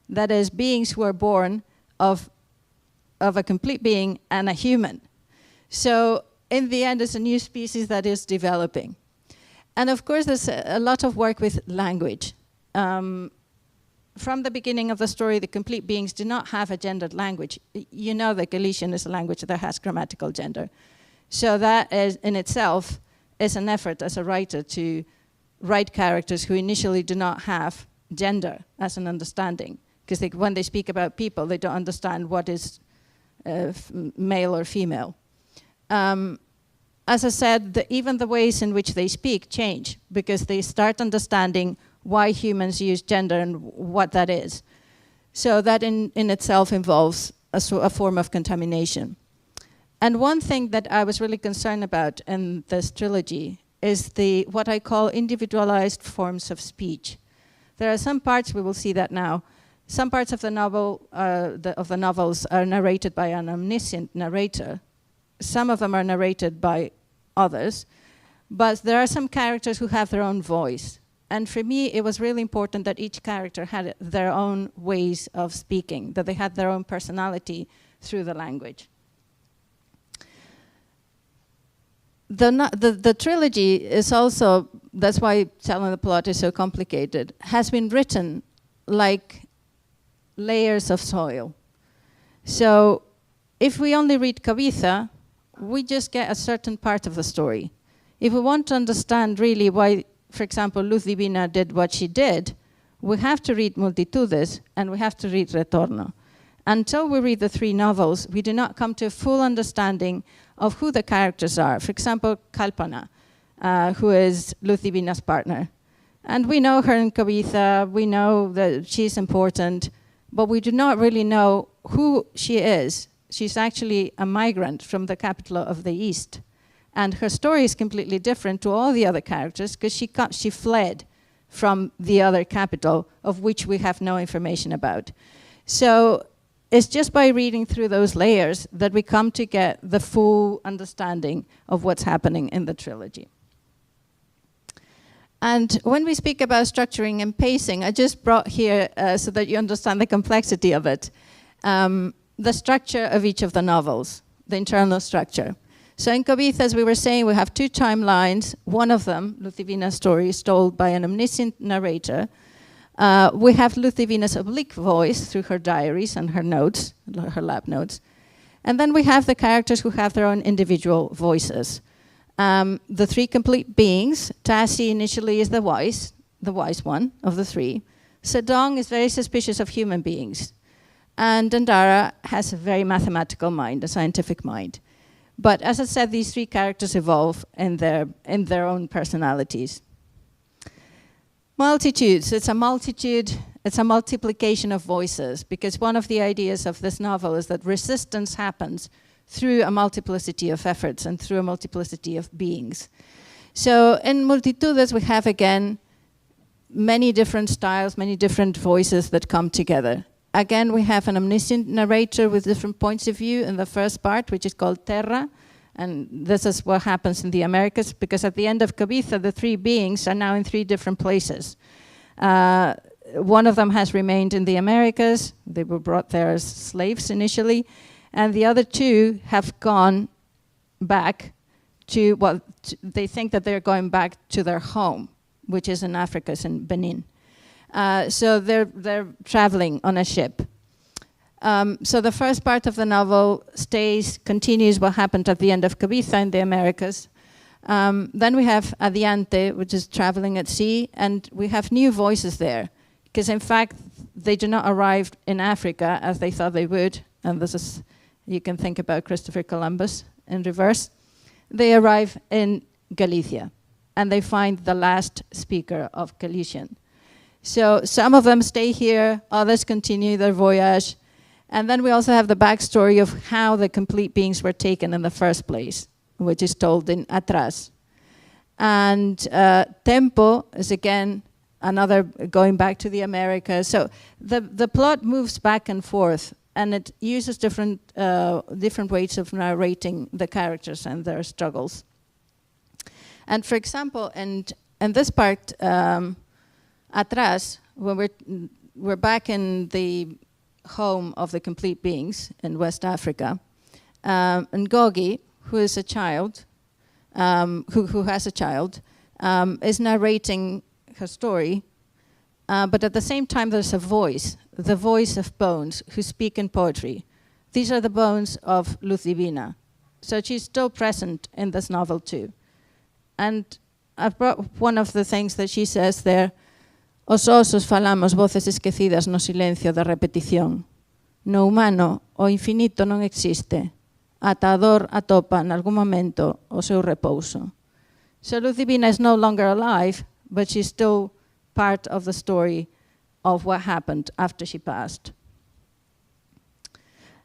That is, beings who are born of a complete being and a human. So in the end, it's a new species that is developing. And of course, there's a lot of work with language. From the beginning of the story, the complete beings do not have a gendered language. You know that Galician is a language that has grammatical gender. So that is, in itself, is an effort as a writer to write characters who initially do not have gender as an understanding. Because when they speak about people, they don't understand what is male or female. As I said, even the ways in which they speak change, because they start understanding why humans use gender and what that is. So that in itself involves a form of contamination. And one thing that I was really concerned about in this trilogy is what I call individualized forms of speech. There are some parts, we will see that now, some parts of the novel, of the novels are narrated by an omniscient narrator. Some of them are narrated by others, but there are some characters who have their own voice. And for me, it was really important that each character had their own ways of speaking, that they had their own personality through the language. the trilogy is also, that's why telling the plot is so complicated, has been written like layers of soil. So if we only read Kavitha, we just get a certain part of the story. If we want to understand really why, for example, Luz Divina did what she did, we have to read Multitudes and we have to read Retorno. Until we read the 3 novels, we do not come to a full understanding of who the characters are. For example, Kalpana, who is Luz Divina's partner. And we know her in Kavitha, we know that she's important, but we do not really know who she is. She's actually a migrant from the capital of the East. And her story is completely different to all the other characters because she fled from the other capital of which we have no information about. So it's just by reading through those layers that we come to get the full understanding of what's happening in the trilogy. And when we speak about structuring and pacing, I just brought here, so that you understand the complexity of it, the structure of each of the novels, the internal structure. So in Kavitha, as we were saying, we have 2 timelines. One of them, Luz Divina's story, is told by an omniscient narrator. We have Luz Divina's oblique voice through her diaries and her notes, her lab notes. And then we have the characters who have their own individual voices. The 3 complete beings. Tassi initially is the wise one of the 3. Sedong is very suspicious of human beings. And Dandara has a very mathematical mind, a scientific mind. But as I said, these 3 characters evolve in their own personalities. Multitudes, it's a multitude, it's a multiplication of voices, because one of the ideas of this novel is that resistance happens through a multiplicity of efforts and through a multiplicity of beings. So in Multitudes, we have, again, many different styles, many different voices that come together. Again, we have an omniscient narrator with different points of view in the first part, which is called Terra. And this is what happens in the Americas, because at the end of Kavitha, the 3 beings are now in 3 different places. One of them has remained in the Americas. They were brought there as slaves initially. And the other 2 have gone back to, well, they think that they're going back to their home, which is in Africa, it's in Benin. So they're traveling on a ship. So the first part of the novel continues what happened at the end of Kavitha in the Americas. Then we have Adiante, which is traveling at sea, and we have new voices there. Because in fact, they do not arrive in Africa as they thought they would, and this is, you can think about Christopher Columbus in reverse. They arrive in Galicia, and they find the last speaker of Galician. So some of them stay here, others continue their voyage. And then we also have the backstory of how the complete beings were taken in the first place, which is told in Atrás. And Tempo is again another going back to the Americas. So the plot moves back and forth, and it uses different ways of narrating the characters and their struggles. And for example, in this part, Atrás, when we're back in the home of the complete beings in West Africa, and Gogi, who is a child, who has a child, is narrating her story, but at the same time there's a voice, the voice of bones who speak in poetry. These are the bones of Luz Divina. So she's still present in this novel too. And I've brought one of the things that she says there. Os osos falamos voces esquecidas no silencio da repetición. No humano, o infinito non existe. Ata a dor atopa en algún momento o seu repouso. So Luz Divina is no longer alive, but she's still part of the story of what happened after she passed.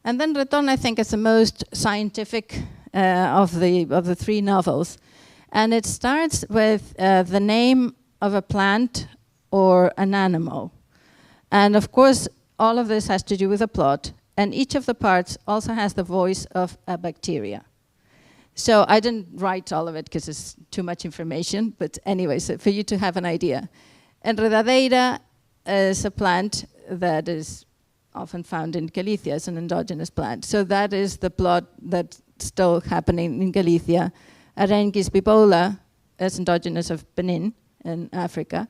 And then Retorno, I think, is the most scientific of the 3 novels. And it starts with the name of a plant or an animal. And of course, all of this has to do with a plot, and each of the parts also has the voice of a bacteria. So I didn't write all of it because it's too much information, but anyways, for you to have an idea. Enredadeira is a plant that is often found in Galicia as an endogenous plant. So that is the plot that's still happening in Galicia. Arenengis bibola is indigenous of Benin in Africa.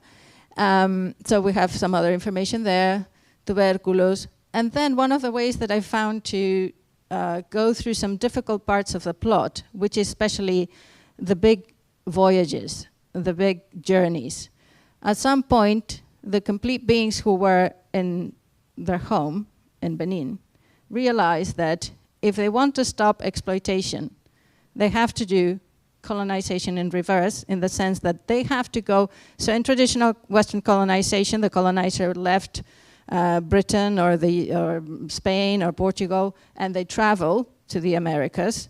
So we have some other information there, tuberculous. And then one of the ways that I found to go through some difficult parts of the plot, which is especially the big voyages, the big journeys. At some point, the complete beings who were in their home in Benin realized that if they want to stop exploitation, they have to do colonization in reverse, in the sense that they have to go. So in traditional Western colonization, the colonizer left Britain or Spain or Portugal, and they travel to the Americas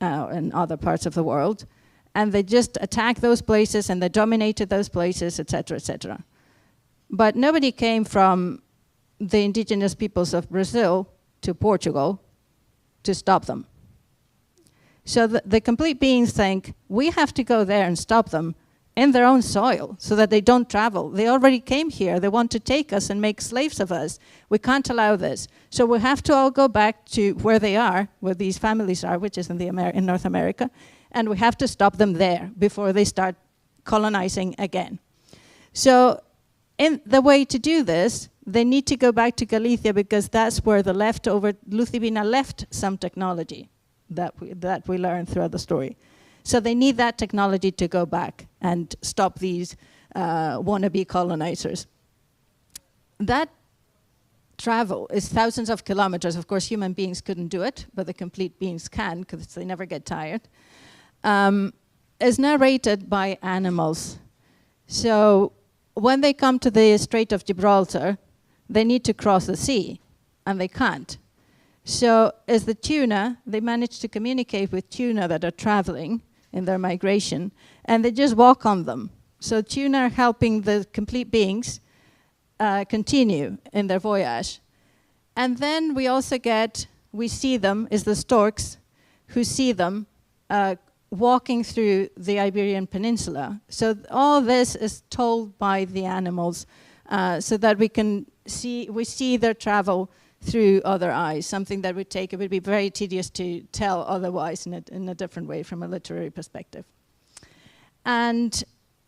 and other parts of the world, and they just attacked those places and they dominated those places, etc., etc. But nobody came from the indigenous peoples of Brazil to Portugal to stop them. So the complete beings think, we have to go there and stop them in their own soil so that they don't travel. They already came here. They want to take us and make slaves of us. We can't allow this. So we have to all go back to where they are, where these families are, which is in North America, and we have to stop them there before they start colonizing again. So in the way to do this, they need to go back to Galicia, because that's where the leftover Lucibina left some technology that we learn throughout the story. So they need that technology to go back and stop these wannabe colonizers. That travel is thousands of kilometers. Of course, human beings couldn't do it, but the complete beings can, because they never get tired. Is narrated by animals. So when they come to the Strait of Gibraltar, they need to cross the sea, and they can't. So as the tuna, they manage to communicate with tuna that are traveling in their migration, and they just walk on them. So tuna are helping the complete beings continue in their voyage. And then we also we see them, is the storks, who see them walking through the Iberian Peninsula. So all this is told by the animals so that we see their travel through other eyes, something that it would be very tedious to tell otherwise in a different way from a literary perspective. And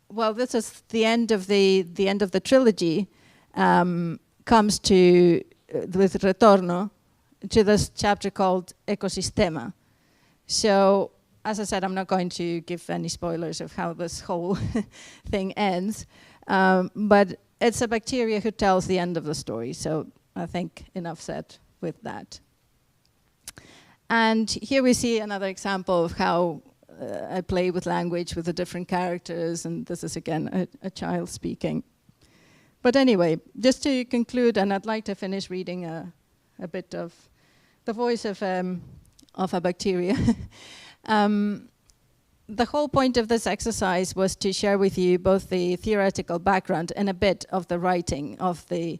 well, this is the end of the trilogy, comes to, with Retorno, to this chapter called Ecosistema. So, as I said, I'm not going to give any spoilers of how this whole thing ends, but it's a bacteria who tells the end of the story. So I think enough said with that. And here we see another example of how I play with language with the different characters, and this is again a child speaking. But anyway, just to conclude, and I'd like to finish reading a bit of the voice of a bacteria. The whole point of this exercise was to share with you both the theoretical background and a bit of the writing of the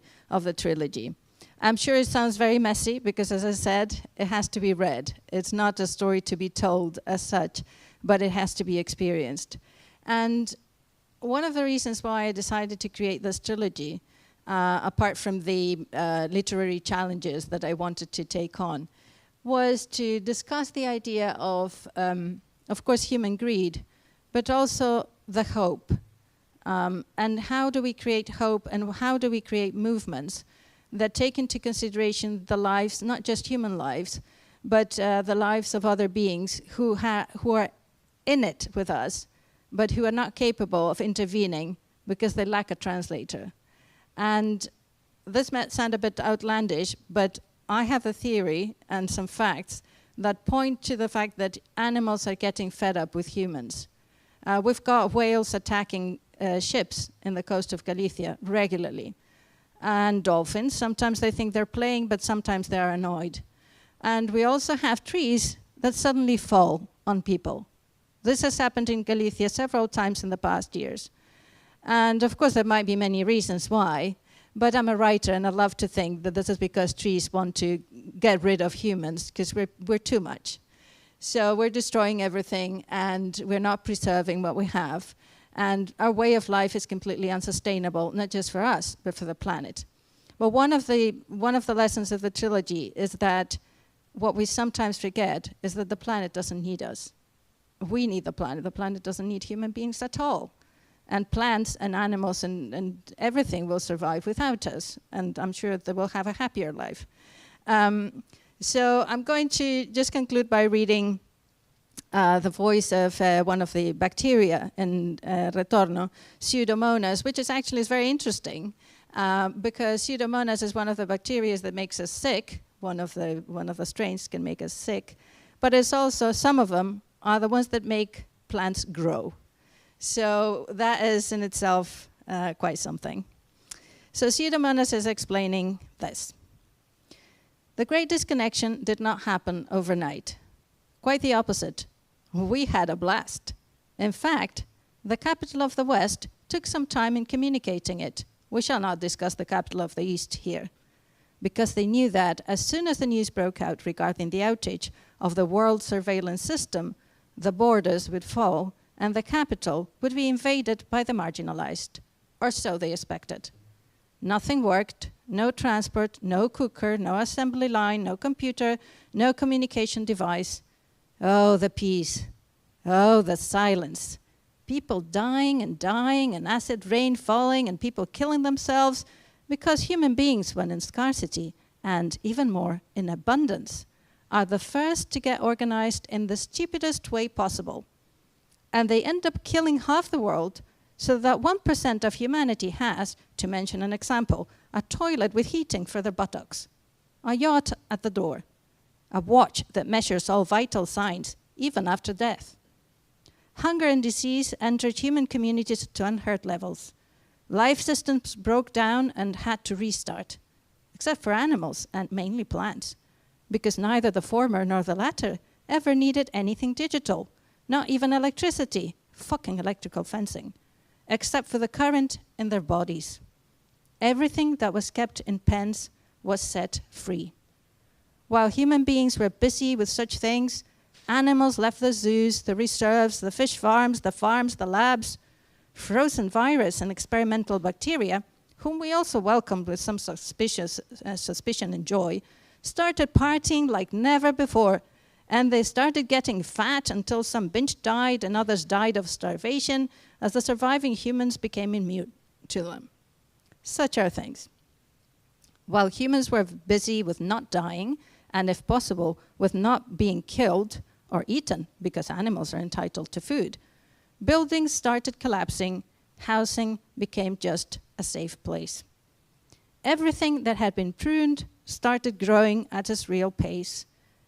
trilogy. I'm sure it sounds very messy because, as I said, it has to be read. It's not a story to be told as such, but it has to be experienced. And one of the reasons why I decided to create this trilogy, apart from the literary challenges that I wanted to take on, was to discuss the idea of course, human greed, but also the hope. And how do we create hope, and how do we create movements that take into consideration the lives, not just human lives, but the lives of other beings who are in it with us, but who are not capable of intervening because they lack a translator. And this might sound a bit outlandish, but I have a theory and some facts that point to the fact that animals are getting fed up with humans. We've got whales attacking ships in the coast of Galicia regularly. And dolphins, sometimes they think they're playing, but sometimes they're annoyed. And we also have trees that suddenly fall on people. This has happened in Galicia several times in the past years. And of course, there might be many reasons why, but I'm a writer and I love to think that this is because trees want to get rid of humans because we're too much. So we're destroying everything and we're not preserving what we have. And our way of life is completely unsustainable, not just for us, but for the planet. But one of the lessons of the trilogy is that what we sometimes forget is that the planet doesn't need us. we need the planet. The planet doesn't need human beings at all. And plants and animals and everything will survive without us. And I'm sure they will have a happier life. So I'm going to just conclude by reading the voice of one of the bacteria in Retorno, Pseudomonas, which is actually very interesting because Pseudomonas is one of the bacteria that makes us sick. One of the strains can make us sick, but it's also, some of them are the ones that make plants grow. So that is in itself quite something. So Pseudomonas is explaining this. The Great Disconnection did not happen overnight. Quite the opposite. We had a blast. In fact, the capital of the West took some time in communicating it. We shall not discuss the capital of the East here, because they knew that as soon as the news broke out regarding the outage of the world surveillance system, the borders would fall and the capital would be invaded by the marginalized, or so they expected. Nothing worked, no transport, no cooker, no assembly line, no computer, no communication device. Oh, the peace. Oh, the silence. People dying and acid rain falling and people killing themselves because human beings, when in scarcity and even more in abundance, are the first to get organized in the stupidest way possible. And they end up killing half the world so that 1% of humanity has, to mention an example, a toilet with heating for their buttocks, a yacht at the door, a watch that measures all vital signs, even after death. Hunger and disease entered human communities to unheard levels. Life systems broke down and had to restart, except for animals and mainly plants, because neither the former nor the latter ever needed anything digital, not even electricity, fucking electrical fencing, except for the current in their bodies. Everything that was kept in pens was set free. While human beings were busy with such things, animals left the zoos, the reserves, the fish farms, the labs. Frozen virus and experimental bacteria, whom we also welcomed with some suspicion and joy, started partying like never before, and they started getting fat until some binge died and others died of starvation as the surviving humans became immune to them. Such are things. While humans were busy with not dying, and if possible, with not being killed or eaten, because animals are entitled to food, buildings started collapsing, housing became just a safe place. Everything that had been pruned started growing at its real pace.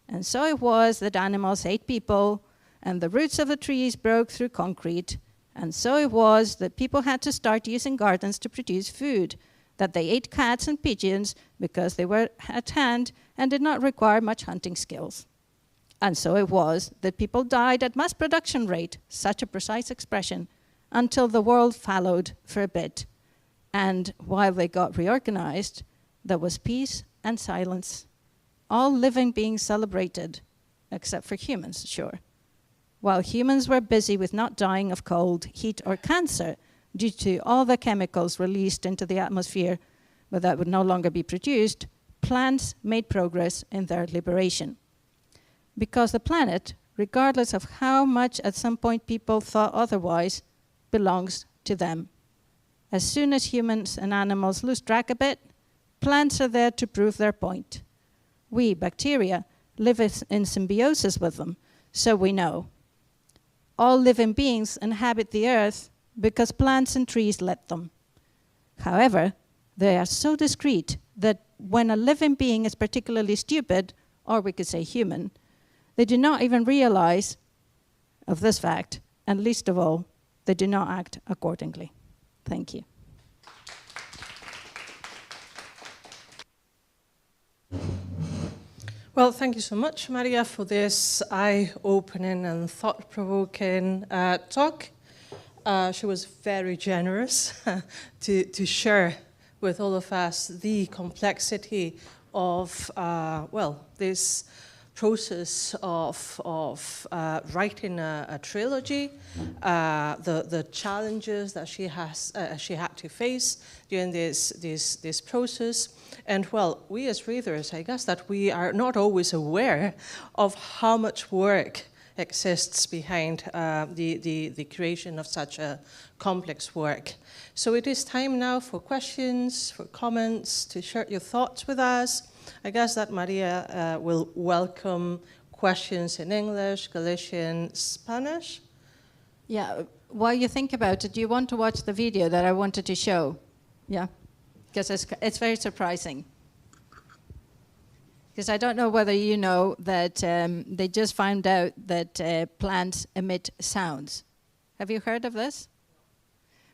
And so it was that animals ate people, and the roots of the trees broke through concrete. And so it was that people had to start using gardens to produce food, that they ate cats and pigeons because they were at hand and did not require much hunting skills. And so it was that people died at mass production rate, such a precise expression, until the world followed for a bit. And while they got reorganized, there was peace and silence. All living beings celebrated, except for humans, sure. While humans were busy with not dying of cold, heat, or cancer due to all the chemicals released into the atmosphere, but that would no longer be produced, plants made progress in their liberation. Because the planet, regardless of how much at some point people thought otherwise, belongs to them. As soon as humans and animals lose track a bit, plants are there to prove their point. We, bacteria, live in symbiosis with them, so we know. All living beings inhabit the earth because plants and trees let them. However, they are so discreet that when a living being is particularly stupid, or we could say human, they do not even realize of this fact, and least of all, they do not act accordingly. Thank you. Well, thank you so much, Maria, for this eye-opening and thought-provoking talk. She was very generous to share with all of us the complexity of, this process of writing a trilogy, the challenges that she had to face during this process. And well, we as readers, I guess that we are not always aware of how much work exists behind the creation of such a complex work. So it is time now for questions, for comments, to share your thoughts with us. I guess that Maria will welcome questions in English, Galician, Spanish. Yeah, while you think about it, do you want to watch the video that I wanted to show? Yeah, because it's very surprising. Because I don't know whether you know that they just found out that plants emit sounds. Have you heard of this?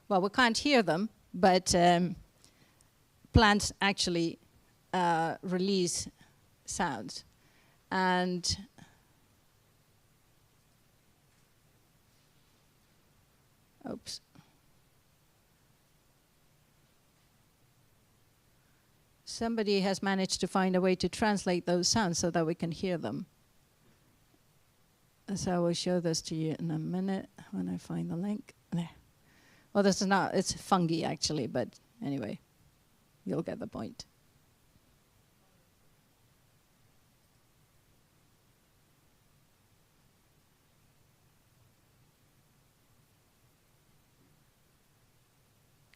Well, we can't hear them, but plants actually release sounds. And oops. Somebody has managed to find a way to translate those sounds so that we can hear them. So I will show this to you in a minute when I find the link. There. Well, this is not, it's fungi actually, but anyway, you'll get the point.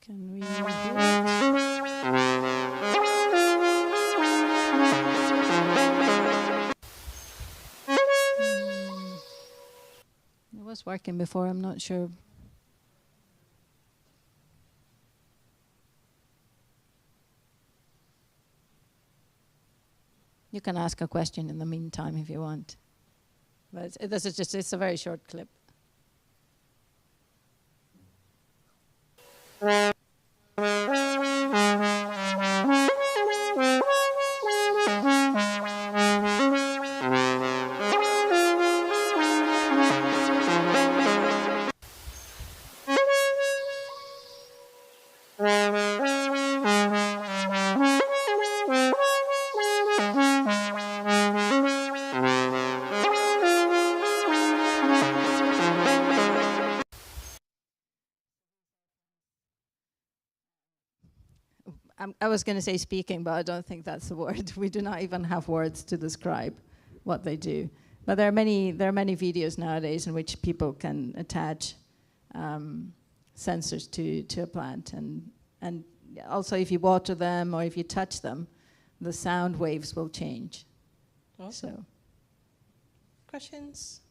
Can we hear it? It was working before, I'm not sure. You can ask a question in the meantime if you want. But this is just, it's a very short clip. I was going to say speaking, but I don't think that's the word. We do not even have words to describe what they do. But there are many videos nowadays in which people can attach sensors to a plant, and also if you water them or if you touch them, the sound waves will change. Awesome. So, questions?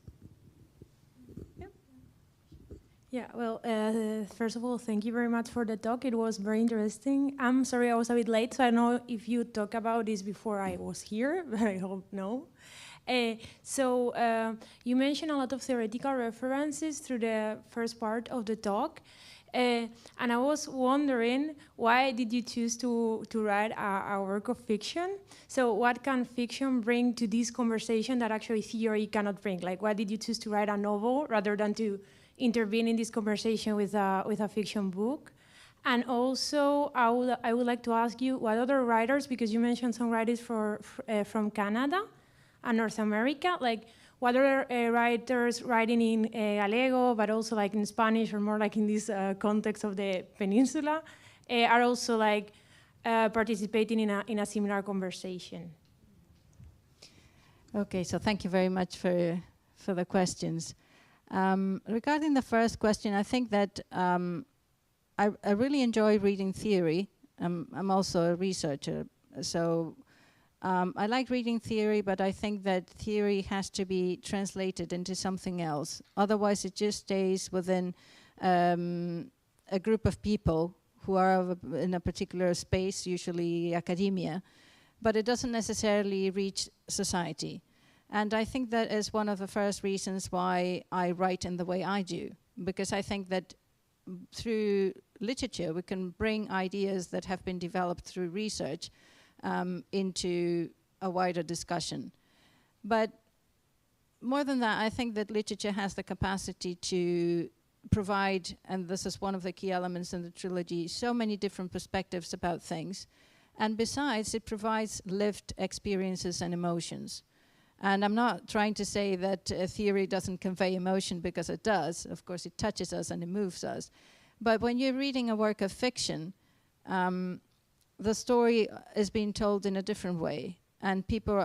Yeah, well, first of all, thank you very much for the talk. It was very interesting. I'm sorry I was a bit late, so I don't know if you talked about this before I was here, but I hope no. You mentioned a lot of theoretical references through the first part of the talk, and I was wondering, why did you choose to write a work of fiction? So what can fiction bring to this conversation that actually theory cannot bring? Like, why did you choose to write a novel rather than to intervene in this conversation with a fiction book? And also, I would like to ask you, what other writers, because you mentioned some writers from Canada and North America, like what other writers writing in Gallego, but also like in Spanish or more like in this context of the peninsula, are also like participating in a similar conversation? okay, so thank you very much for the questions. Regarding the first question, I think that I really enjoy reading theory. I'm also a researcher, so I like reading theory, but I think that theory has to be translated into something else. Otherwise, it just stays within a group of people who are in a particular space, usually academia, but it doesn't necessarily reach society. And I think that is one of the first reasons why I write in the way I do, because I think that through literature we can bring ideas that have been developed through research into a wider discussion. But more than that, I think that literature has the capacity to provide, and this is one of the key elements in the trilogy, so many different perspectives about things. And besides, it provides lived experiences and emotions. And I'm not trying to say that theory doesn't convey emotion, because it does. Of course, it touches us and it moves us. But when you're reading a work of fiction, the story is being told in a different way. And people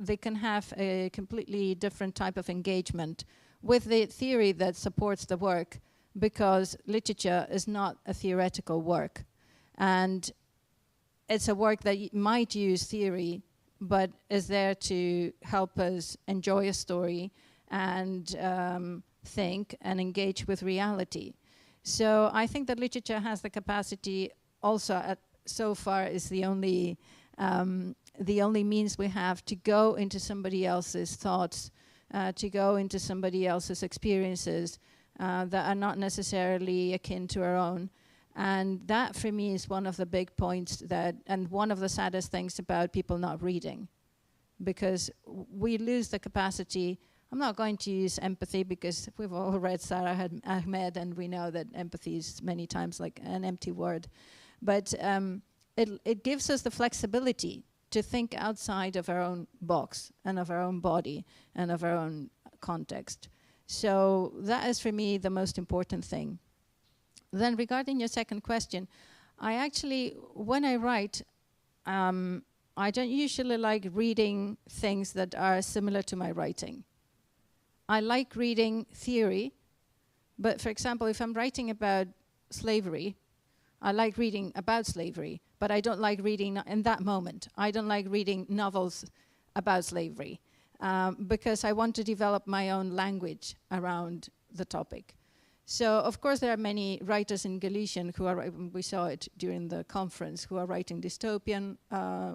they can have a completely different type of engagement with the theory that supports the work, because literature is not a theoretical work. And it's a work that might use theory, but is there to help us enjoy a story and think and engage with reality. So I think that literature has the capacity also, so far is the only means we have to go into somebody else's thoughts, to go into somebody else's experiences that are not necessarily akin to our own. And that, for me, is one of the big points and one of the saddest things about people not reading, because we lose the capacity. I'm not going to use empathy, because we've all read Sarah Ahmed, and we know that empathy is many times like an empty word. But it gives us the flexibility to think outside of our own box and of our own body and of our own context. So that is, for me, the most important thing. Then regarding your second question, I actually, when I write, I don't usually like reading things that are similar to my writing. I like reading theory, but for example, if I'm writing about slavery, I like reading about slavery, but I don't like reading in that moment. I don't like reading novels about slavery because I want to develop my own language around the topic. So, of course, there are many writers in Galician who are, we saw it during the conference, who are writing dystopian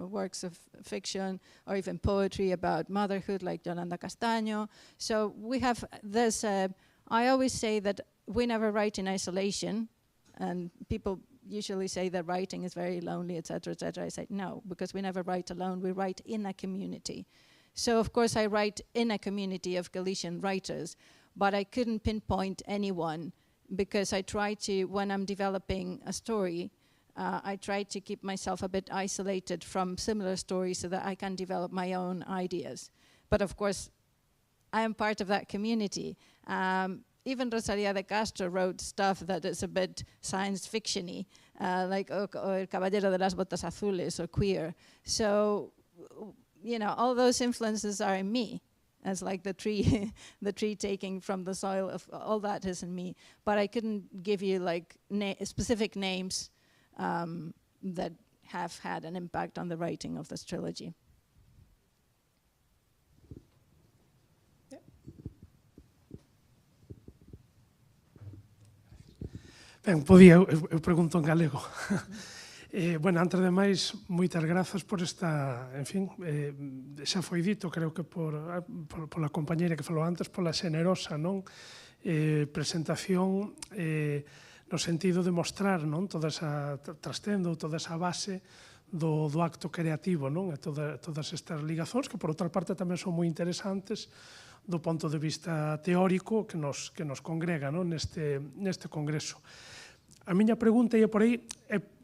works of fiction or even poetry about motherhood, like Yolanda Castaño. So we have this, I always say that we never write in isolation, and people usually say that writing is very lonely, etc., etc. I say no, because we never write alone, we write in a community. So, of course, I write in a community of Galician writers, but I couldn't pinpoint anyone, because I try to, when I'm developing a story, I try to keep myself a bit isolated from similar stories so that I can develop my own ideas. But of course, I am part of that community. Even Rosalía de Castro wrote stuff that is a bit science fiction-y, like El Caballero de las Botas Azules or Queer. So, you know, all those influences are in me. As like the tree, the tree taking from the soil, of all that is in me. But I couldn't give you like specific names that have had an impact on the writing of this trilogy. Yeah. Ben, podía, eu pregunto en galego. Bueno, antes de máis, moitas grazas por esta, en fin, xa foi dito, creo que pola compañeira que falou antes, pola xenerosa, non? Presentación no sentido de mostrar, non? Toda esa trastendo, toda esa base do acto creativo, non? E todas estas ligazóns, que por outra parte tamén son moi interesantes do ponto de vista teórico que nos congrega, non? Neste congreso. A miña pregunta ia por aí,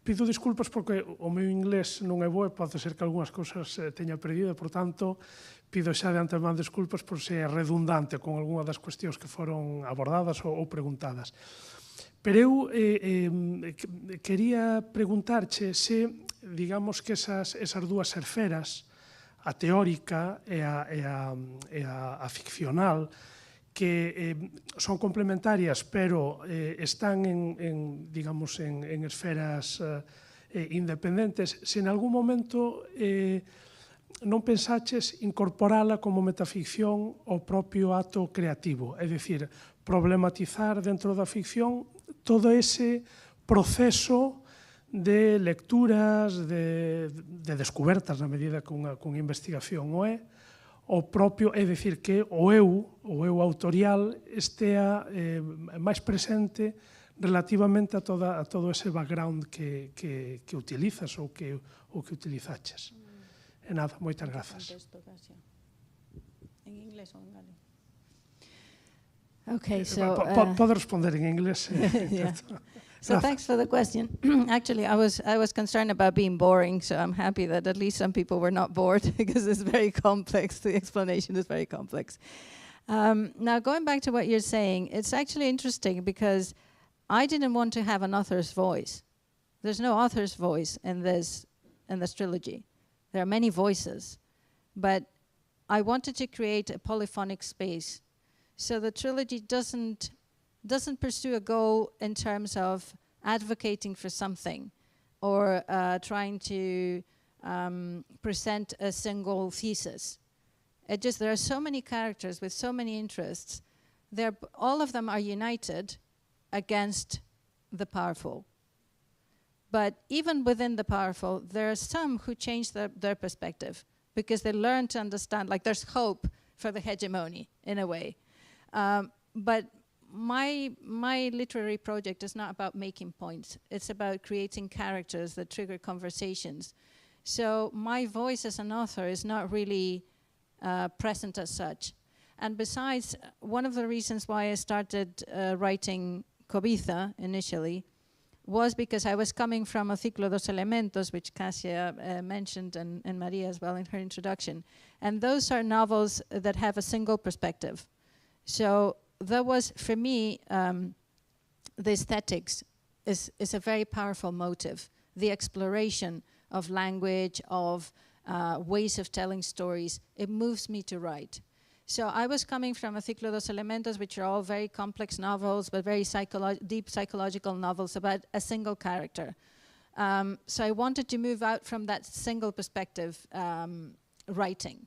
pido disculpas porque o meu inglés non é bo e pode ser que algunhas cousas teña perdido, por tanto, pido xa de antemán disculpas por se é redundante con algunha das cuestións que foron abordadas ou preguntadas. Pero eu quería preguntarche se, digamos que esas dúas esferas, a teórica e a ficcional, que son complementarias, pero están digamos, en esferas independentes, se en algún momento non pensaches incorporala como metaficción ao propio acto creativo, é dicir, problematizar dentro da ficción todo ese proceso de lecturas, de descubertas na medida que unha investigación o é, o propio, é dicir, que o eu autorial estea máis presente relativamente a todo ese background que utilizas ou que utilizaches. E nada, moitas grazas. En inglés ou en galego? Okay, so... Podo responder en inglés. Yeah. So thanks for the question. Actually, I was concerned about being boring, so I'm happy that at least some people were not bored, because it's very complex. The explanation is very complex. Now, going back to what you're saying, it's actually interesting because I didn't want to have an author's voice. There's no author's voice in this trilogy. There are many voices, but I wanted to create a polyphonic space. So the trilogy doesn't pursue a goal in terms of advocating for something or trying to present a single thesis. There are so many characters with so many interests. All of them are united against the powerful. But even within the powerful, there are some who change their perspective because they learn to understand, like there's hope for the hegemony in a way. But my literary project is not about making points. It's about creating characters that trigger conversations. So my voice as an author is not really present as such. And besides, one of the reasons why I started writing Cobitha initially was because I was coming from a Ciclo dos Elementos, which Kasia mentioned, and Maria as well in her introduction. And those are novels that have a single perspective. So that was, for me, the aesthetics is a very powerful motive. The exploration of language, of ways of telling stories, it moves me to write. So I was coming from a Ciclo dos Elementos, which are all very complex novels, but very deep psychological novels about a single character. So I wanted to move out from that single perspective writing.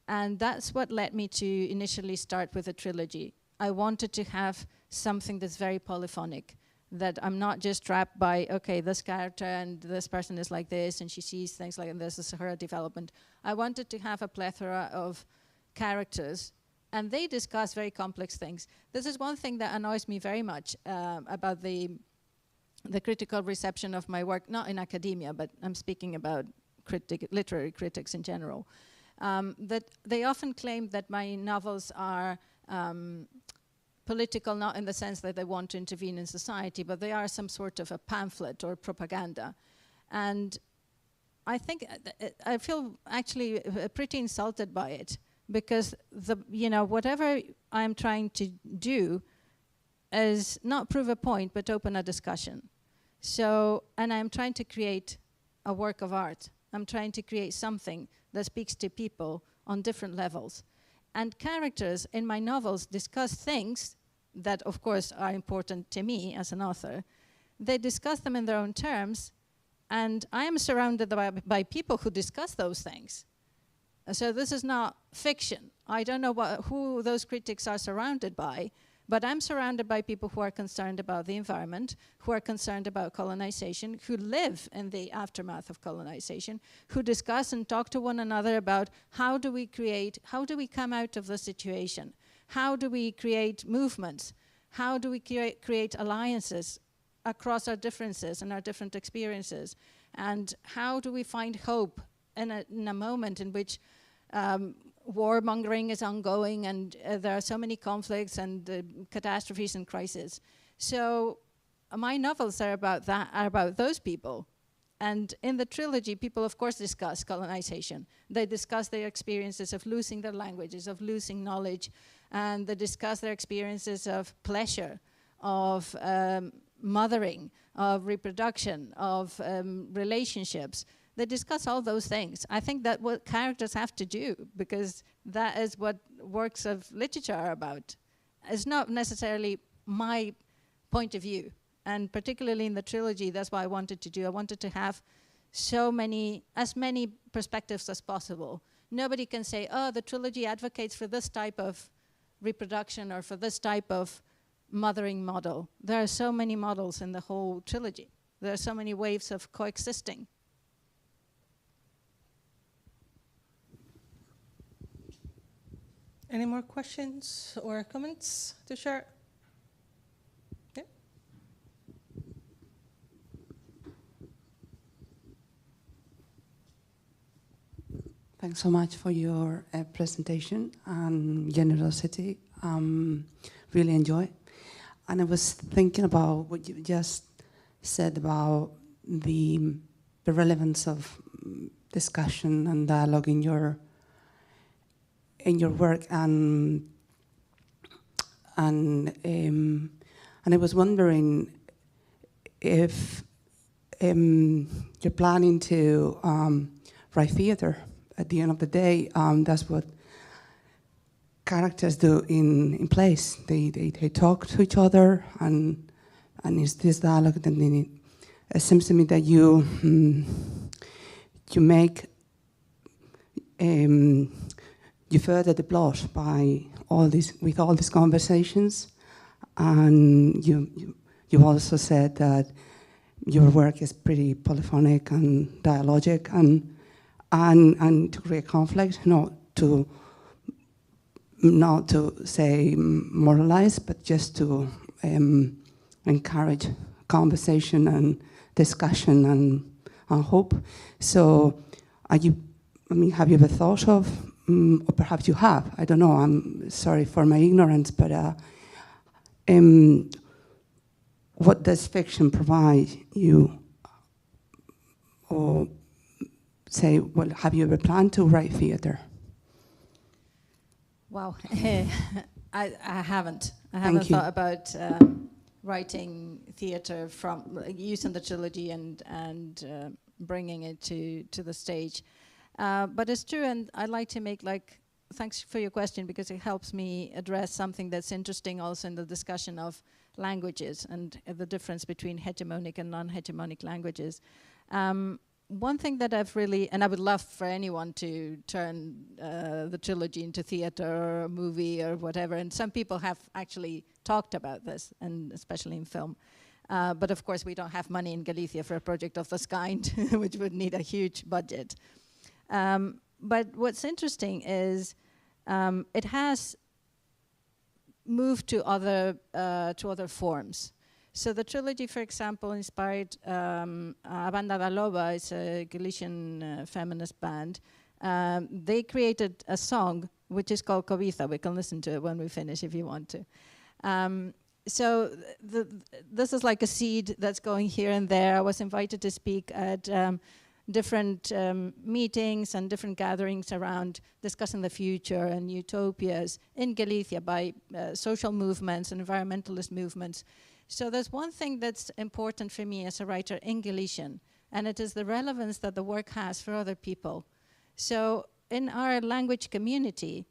And that's what led me to initially start with a trilogy. I wanted to have something that's very polyphonic, that I'm not just trapped by, okay, this character and this person is like this, and she sees things like this, this is her development. I wanted to have a plethora of characters, and they discuss very complex things. This is one thing that annoys me very much about the critical reception of my work, not in academia, but I'm speaking about literary critics in general, that they often claim that my novels are political, not in the sense that they want to intervene in society, but they are some sort of a pamphlet or propaganda. And I think I feel actually pretty insulted by it, because whatever I'm trying to do is not prove a point, but open a discussion. So, and I'm trying to create a work of art. I'm trying to create something that speaks to people on different levels. And characters in my novels discuss things that, of course, are important to me as an author. They discuss them in their own terms, and I am surrounded by people who discuss those things. So this is not fiction. I don't know who those critics are surrounded by, but I'm surrounded by people who are concerned about the environment, who are concerned about colonization, who live in the aftermath of colonization, who discuss and talk to one another about how do we come out of the situation? How do we create movements? How do we create alliances across our differences and our different experiences? And how do we find hope in a moment in which warmongering is ongoing and there are so many conflicts and catastrophes and crises? So my novels are about that, are about those people. And in the trilogy, people, of course, discuss colonization. They discuss their experiences of losing their languages, of losing knowledge, and they discuss their experiences of pleasure, of mothering, of reproduction, of relationships. They discuss all those things. I think that what characters have to do, because that is what works of literature are about. It's not necessarily my point of view. And particularly in the trilogy, that's what I wanted to do. I wanted to have as many perspectives as possible. Nobody can say, oh, the trilogy advocates for this type of reproduction or for this type of mothering model. There are so many models in the whole trilogy. There are so many ways of coexisting. Any more questions or comments to share? Yeah. Thanks so much for your presentation and generosity. Really enjoy. And I was thinking about what you just said about the relevance of discussion and dialogue in your work, and I was wondering if you're planning to write theater. At the end of the day, that's what characters do in plays. They talk to each other, and it's this dialogue. And it seems to me that you make you further the plot by all these conversations, and you also said that your work is pretty polyphonic and dialogic, and to create conflict, not to say moralize, but just to encourage conversation and discussion and hope. So, have you ever thought of, or perhaps you have? I don't know. I'm sorry for my ignorance, but what does fiction provide you? Or say, well, have you ever planned to write theatre? Wow, I haven't. I Thank haven't you. thought about writing theatre from using the trilogy and bringing it to the stage. But it's true, and I'd like to make thanks for your question, because it helps me address something that's interesting also in the discussion of languages and the difference between hegemonic and non-hegemonic languages. One thing that I've really, and I would love for anyone to turn the trilogy into theatre or a movie or whatever, and some people have actually talked about this, and especially in film. But of course we don't have money in Galicia for a project of this kind, which would need a huge budget. But what's interesting is it has moved to other forms. So the trilogy, for example, inspired A Banda da Loba, is a Galician feminist band. They created a song which is called Cobiza. We can listen to it when we finish if you want to. So this is like a seed that's going here and there. I was invited to speak at different meetings and different gatherings around discussing the future and utopias in Galicia by social movements and environmentalist movements. So there's one thing that's important for me as a writer in Galician, and it is the relevance that the work has for other people. So in our language community,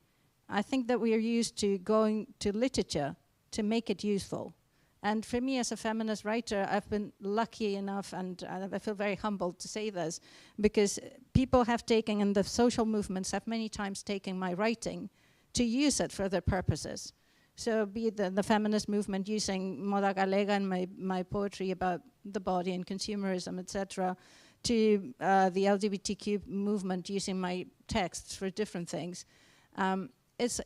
I think that we are used to going to literature to make it useful. And for me as a feminist writer, I've been lucky enough, and I feel very humbled to say this, because people have taken, and the social movements have many times taken my writing to use it for their purposes. So be it the feminist movement using Moda Galega and my poetry about the body and consumerism, etc., to the LGBTQ movement using my texts for different things.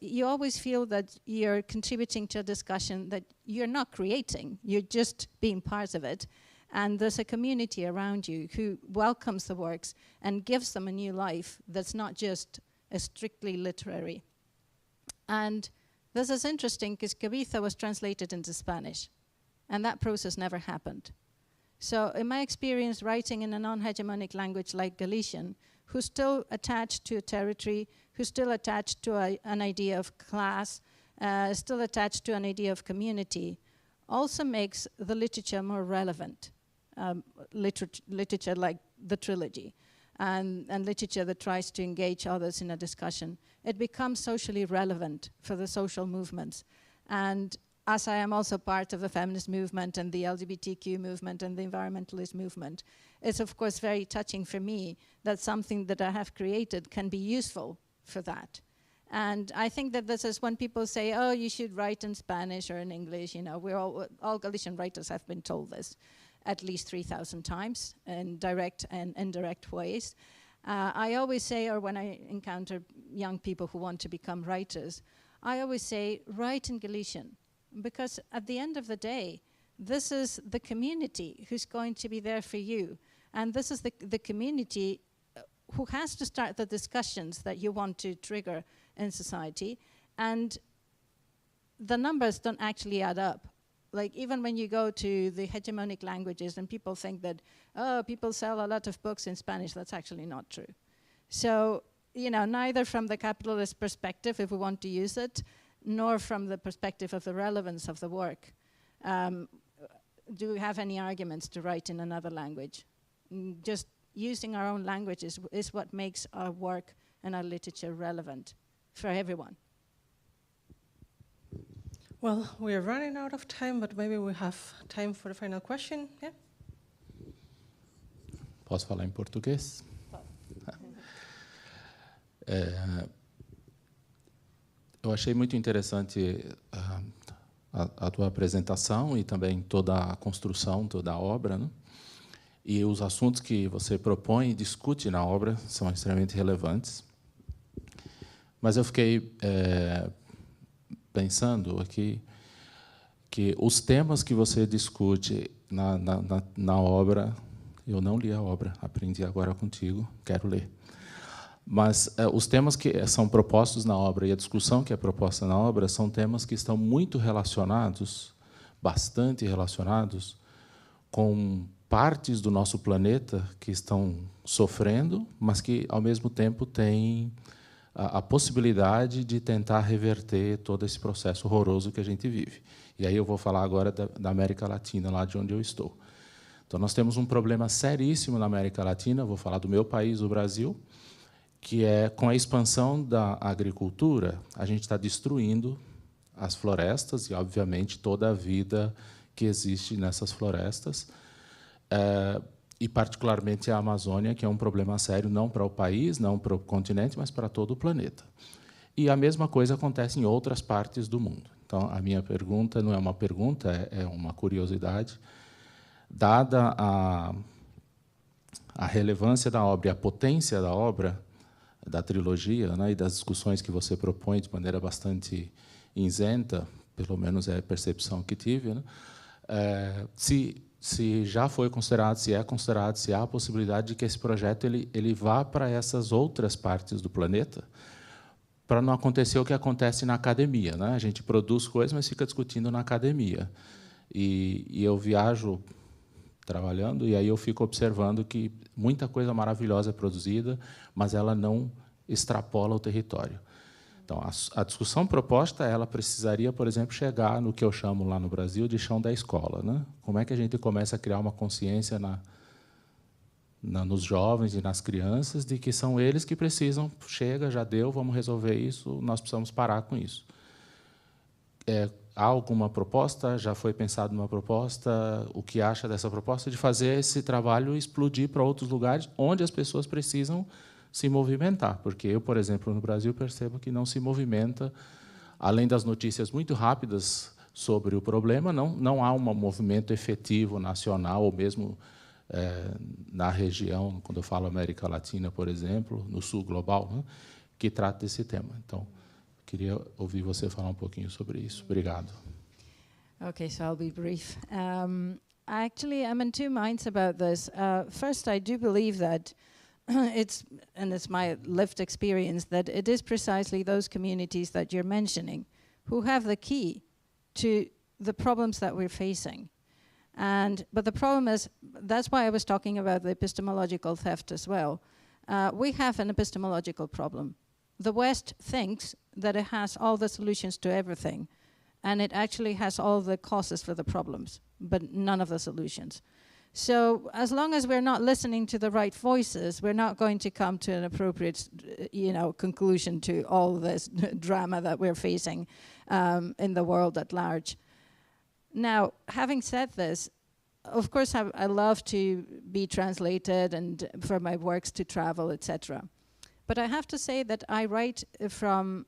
You always feel that you're contributing to a discussion that you're not creating, you're just being part of it. And there's a community around you who welcomes the works and gives them a new life that's not just a strictly literary. And this is interesting because Cobiza was translated into Spanish, and that process never happened. So in my experience writing in a non-hegemonic language like Galician, who's still attached to a territory, who's still attached to an idea of class, still attached to an idea of community, also makes the literature more relevant. Literature like the trilogy, and literature that tries to engage others in a discussion. It becomes socially relevant for the social movements. And as I am also part of the feminist movement and the LGBTQ movement and the environmentalist movement, it's of course very touching for me that something that I have created can be useful for that. And I think that this is when people say, oh, you should write in Spanish or in English, you know, we're all Galician writers have been told this at least 3,000 times in direct and indirect ways. I always say, or when I encounter young people who want to become writers, I always say, write in Galician, because at the end of the day, this is the community who's going to be there for you. And this is the community who has to start the discussions that you want to trigger in society. And the numbers don't actually add up. Like even when you go to the hegemonic languages and people think that, oh, people sell a lot of books in Spanish, that's actually not true. So, you know, neither from the capitalist perspective, if we want to use it, nor from the perspective of the relevance of the work, do we have any arguments to write in another language? Just using our own language is what makes our work and our literature relevant for everyone. Well, we are running out of time, but maybe we have time for the final question. Yeah? Posso falar em português? Eu achei muito interessante a tua apresentação e também toda a construção, toda a obra, né? E os assuntos que você propõe e discute na obra são extremamente relevantes. Mas eu fiquei pensando aqui que os temas que você discute na obra, eu não li a obra, aprendi agora contigo, quero ler. Mas os temas que são propostos na obra e a discussão que é proposta na obra são temas que estão muito relacionados, bastante relacionados, com partes do nosso planeta que estão sofrendo, mas que, ao mesmo tempo, têm a possibilidade de tentar reverter todo esse processo horroroso que a gente vive. E aí eu vou falar agora da América Latina, lá de onde eu estou. Então, nós temos um problema seríssimo na América Latina, vou falar do meu país, o Brasil, que é, com a expansão da agricultura, a gente está destruindo as florestas e, obviamente, toda a vida que existe nessas florestas, e, particularmente, a Amazônia, que é um problema sério não para o país, não para o continente, mas para todo o planeta. E a mesma coisa acontece em outras partes do mundo. Então, a minha pergunta não é uma pergunta, é uma curiosidade. Dada a relevância da obra e a potência da obra, da trilogia, né, e das discussões que você propõe de maneira bastante isenta, pelo menos é a percepção que tive, né, se já foi considerado, se é considerado, se há a possibilidade de que esse projeto ele vá para essas outras partes do planeta, para não acontecer o que acontece na academia, né? A gente produz coisas, mas fica discutindo na academia. E eu viajo trabalhando, e aí eu fico observando que muita coisa maravilhosa é produzida, mas ela não extrapola o território. Então, a discussão proposta, ela precisaria, por exemplo, chegar no que eu chamo lá no Brasil de chão da escola, né? Como é que a gente começa a criar uma consciência nos jovens e nas crianças de que são eles que precisam, chega, já deu, vamos resolver isso, nós precisamos parar com isso. Há alguma proposta? Já foi pensado numa proposta? O que acha dessa proposta de fazer esse trabalho explodir para outros lugares onde as pessoas precisam se movimentar? Porque eu, por exemplo, no Brasil, percebo que não se movimenta, além das notícias muito rápidas sobre o problema, não há um movimento efetivo nacional, ou mesmo na região, quando eu falo América Latina, por exemplo, no sul global, né, que trata desse tema. Então, queria ouvir você falar um pouquinho sobre isso. Obrigado. Okay, so I'll be brief. Actually, I'm in two minds about this. First, I do believe that it's my lived experience, that it is precisely those communities that you're mentioning who have the key to the problems that we're facing. But the problem is, that's why I was talking about the epistemological theft as well. We have an epistemological problem. The West thinks that it has all the solutions to everything, and it actually has all the causes for the problems, but none of the solutions. So as long as we're not listening to the right voices, we're not going to come to an appropriate, conclusion to all this drama that we're facing in the world at large. Now, having said this, of course, I love to be translated and for my works to travel, etc. But I have to say that I write from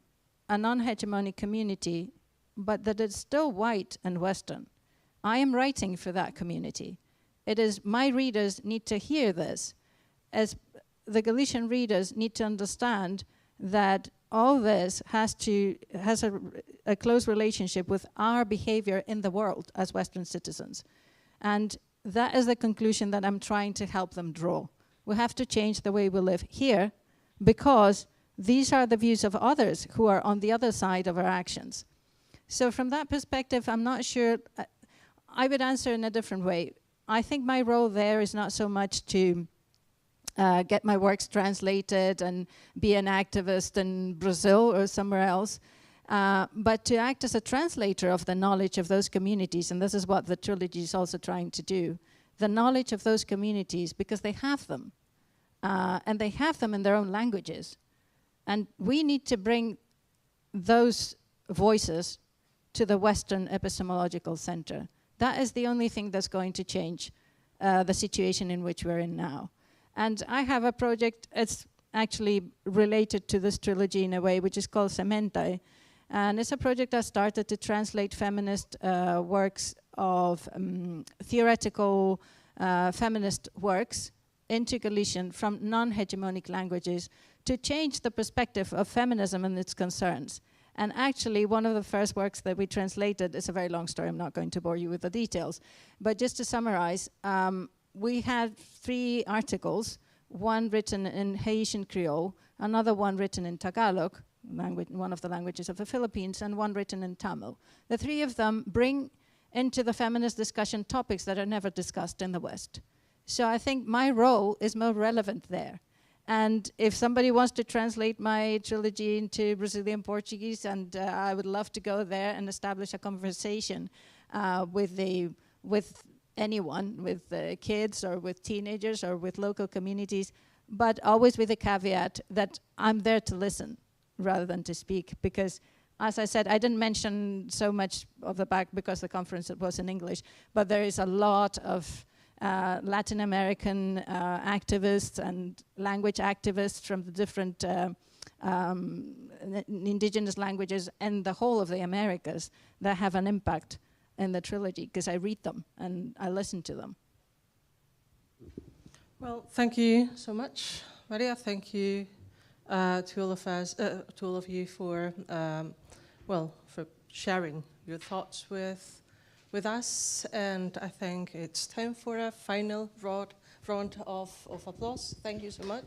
a non-hegemonic community, but that is still white and Western. I am writing for that community. It is my readers need to hear this, as the Galician readers need to understand that all this has a close relationship with our behavior in the world as Western citizens. And that is the conclusion that I'm trying to help them draw. We have to change the way we live here, because these are the views of others who are on the other side of our actions. So from that perspective, I'm not sure, I would answer in a different way. I think my role there is not so much to get my works translated and be an activist in Brazil or somewhere else, but to act as a translator of the knowledge of those communities, and this is what the trilogy is also trying to do, the knowledge of those communities, because they have them, and they have them in their own languages. And we need to bring those voices to the Western Epistemological Center. That is the only thing that's going to change the situation in which we're in now. And I have a project, it's actually related to this trilogy in a way, which is called Sementai. And it's a project I started to translate feminist works of theoretical feminist works into Galician from non-hegemonic languages to change the perspective of feminism and its concerns. And actually, one of the first works that we translated, it's a very long story, I'm not going to bore you with the details, but just to summarize, we had 3 articles, one written in Haitian Creole, another one written in Tagalog, one of the languages of the Philippines, and one written in Tamil. The 3 of them bring into the feminist discussion topics that are never discussed in the West. So I think my role is more relevant there. And if somebody wants to translate my trilogy into Brazilian Portuguese, and I would love to go there and establish a conversation with anyone, with kids or with teenagers or with local communities, but always with a caveat that I'm there to listen rather than to speak, because as I said, I didn't mention so much of the back because the conference was in English, but there is a lot of Latin American activists and language activists from the different indigenous languages and the whole of the Americas that have an impact in the trilogy, because I read them and I listen to them. Well, thank you so much, Maria. Thank you to all of us, to all of you for for sharing your thoughts with us. And I think it's time for a final round of applause. Thank you so much.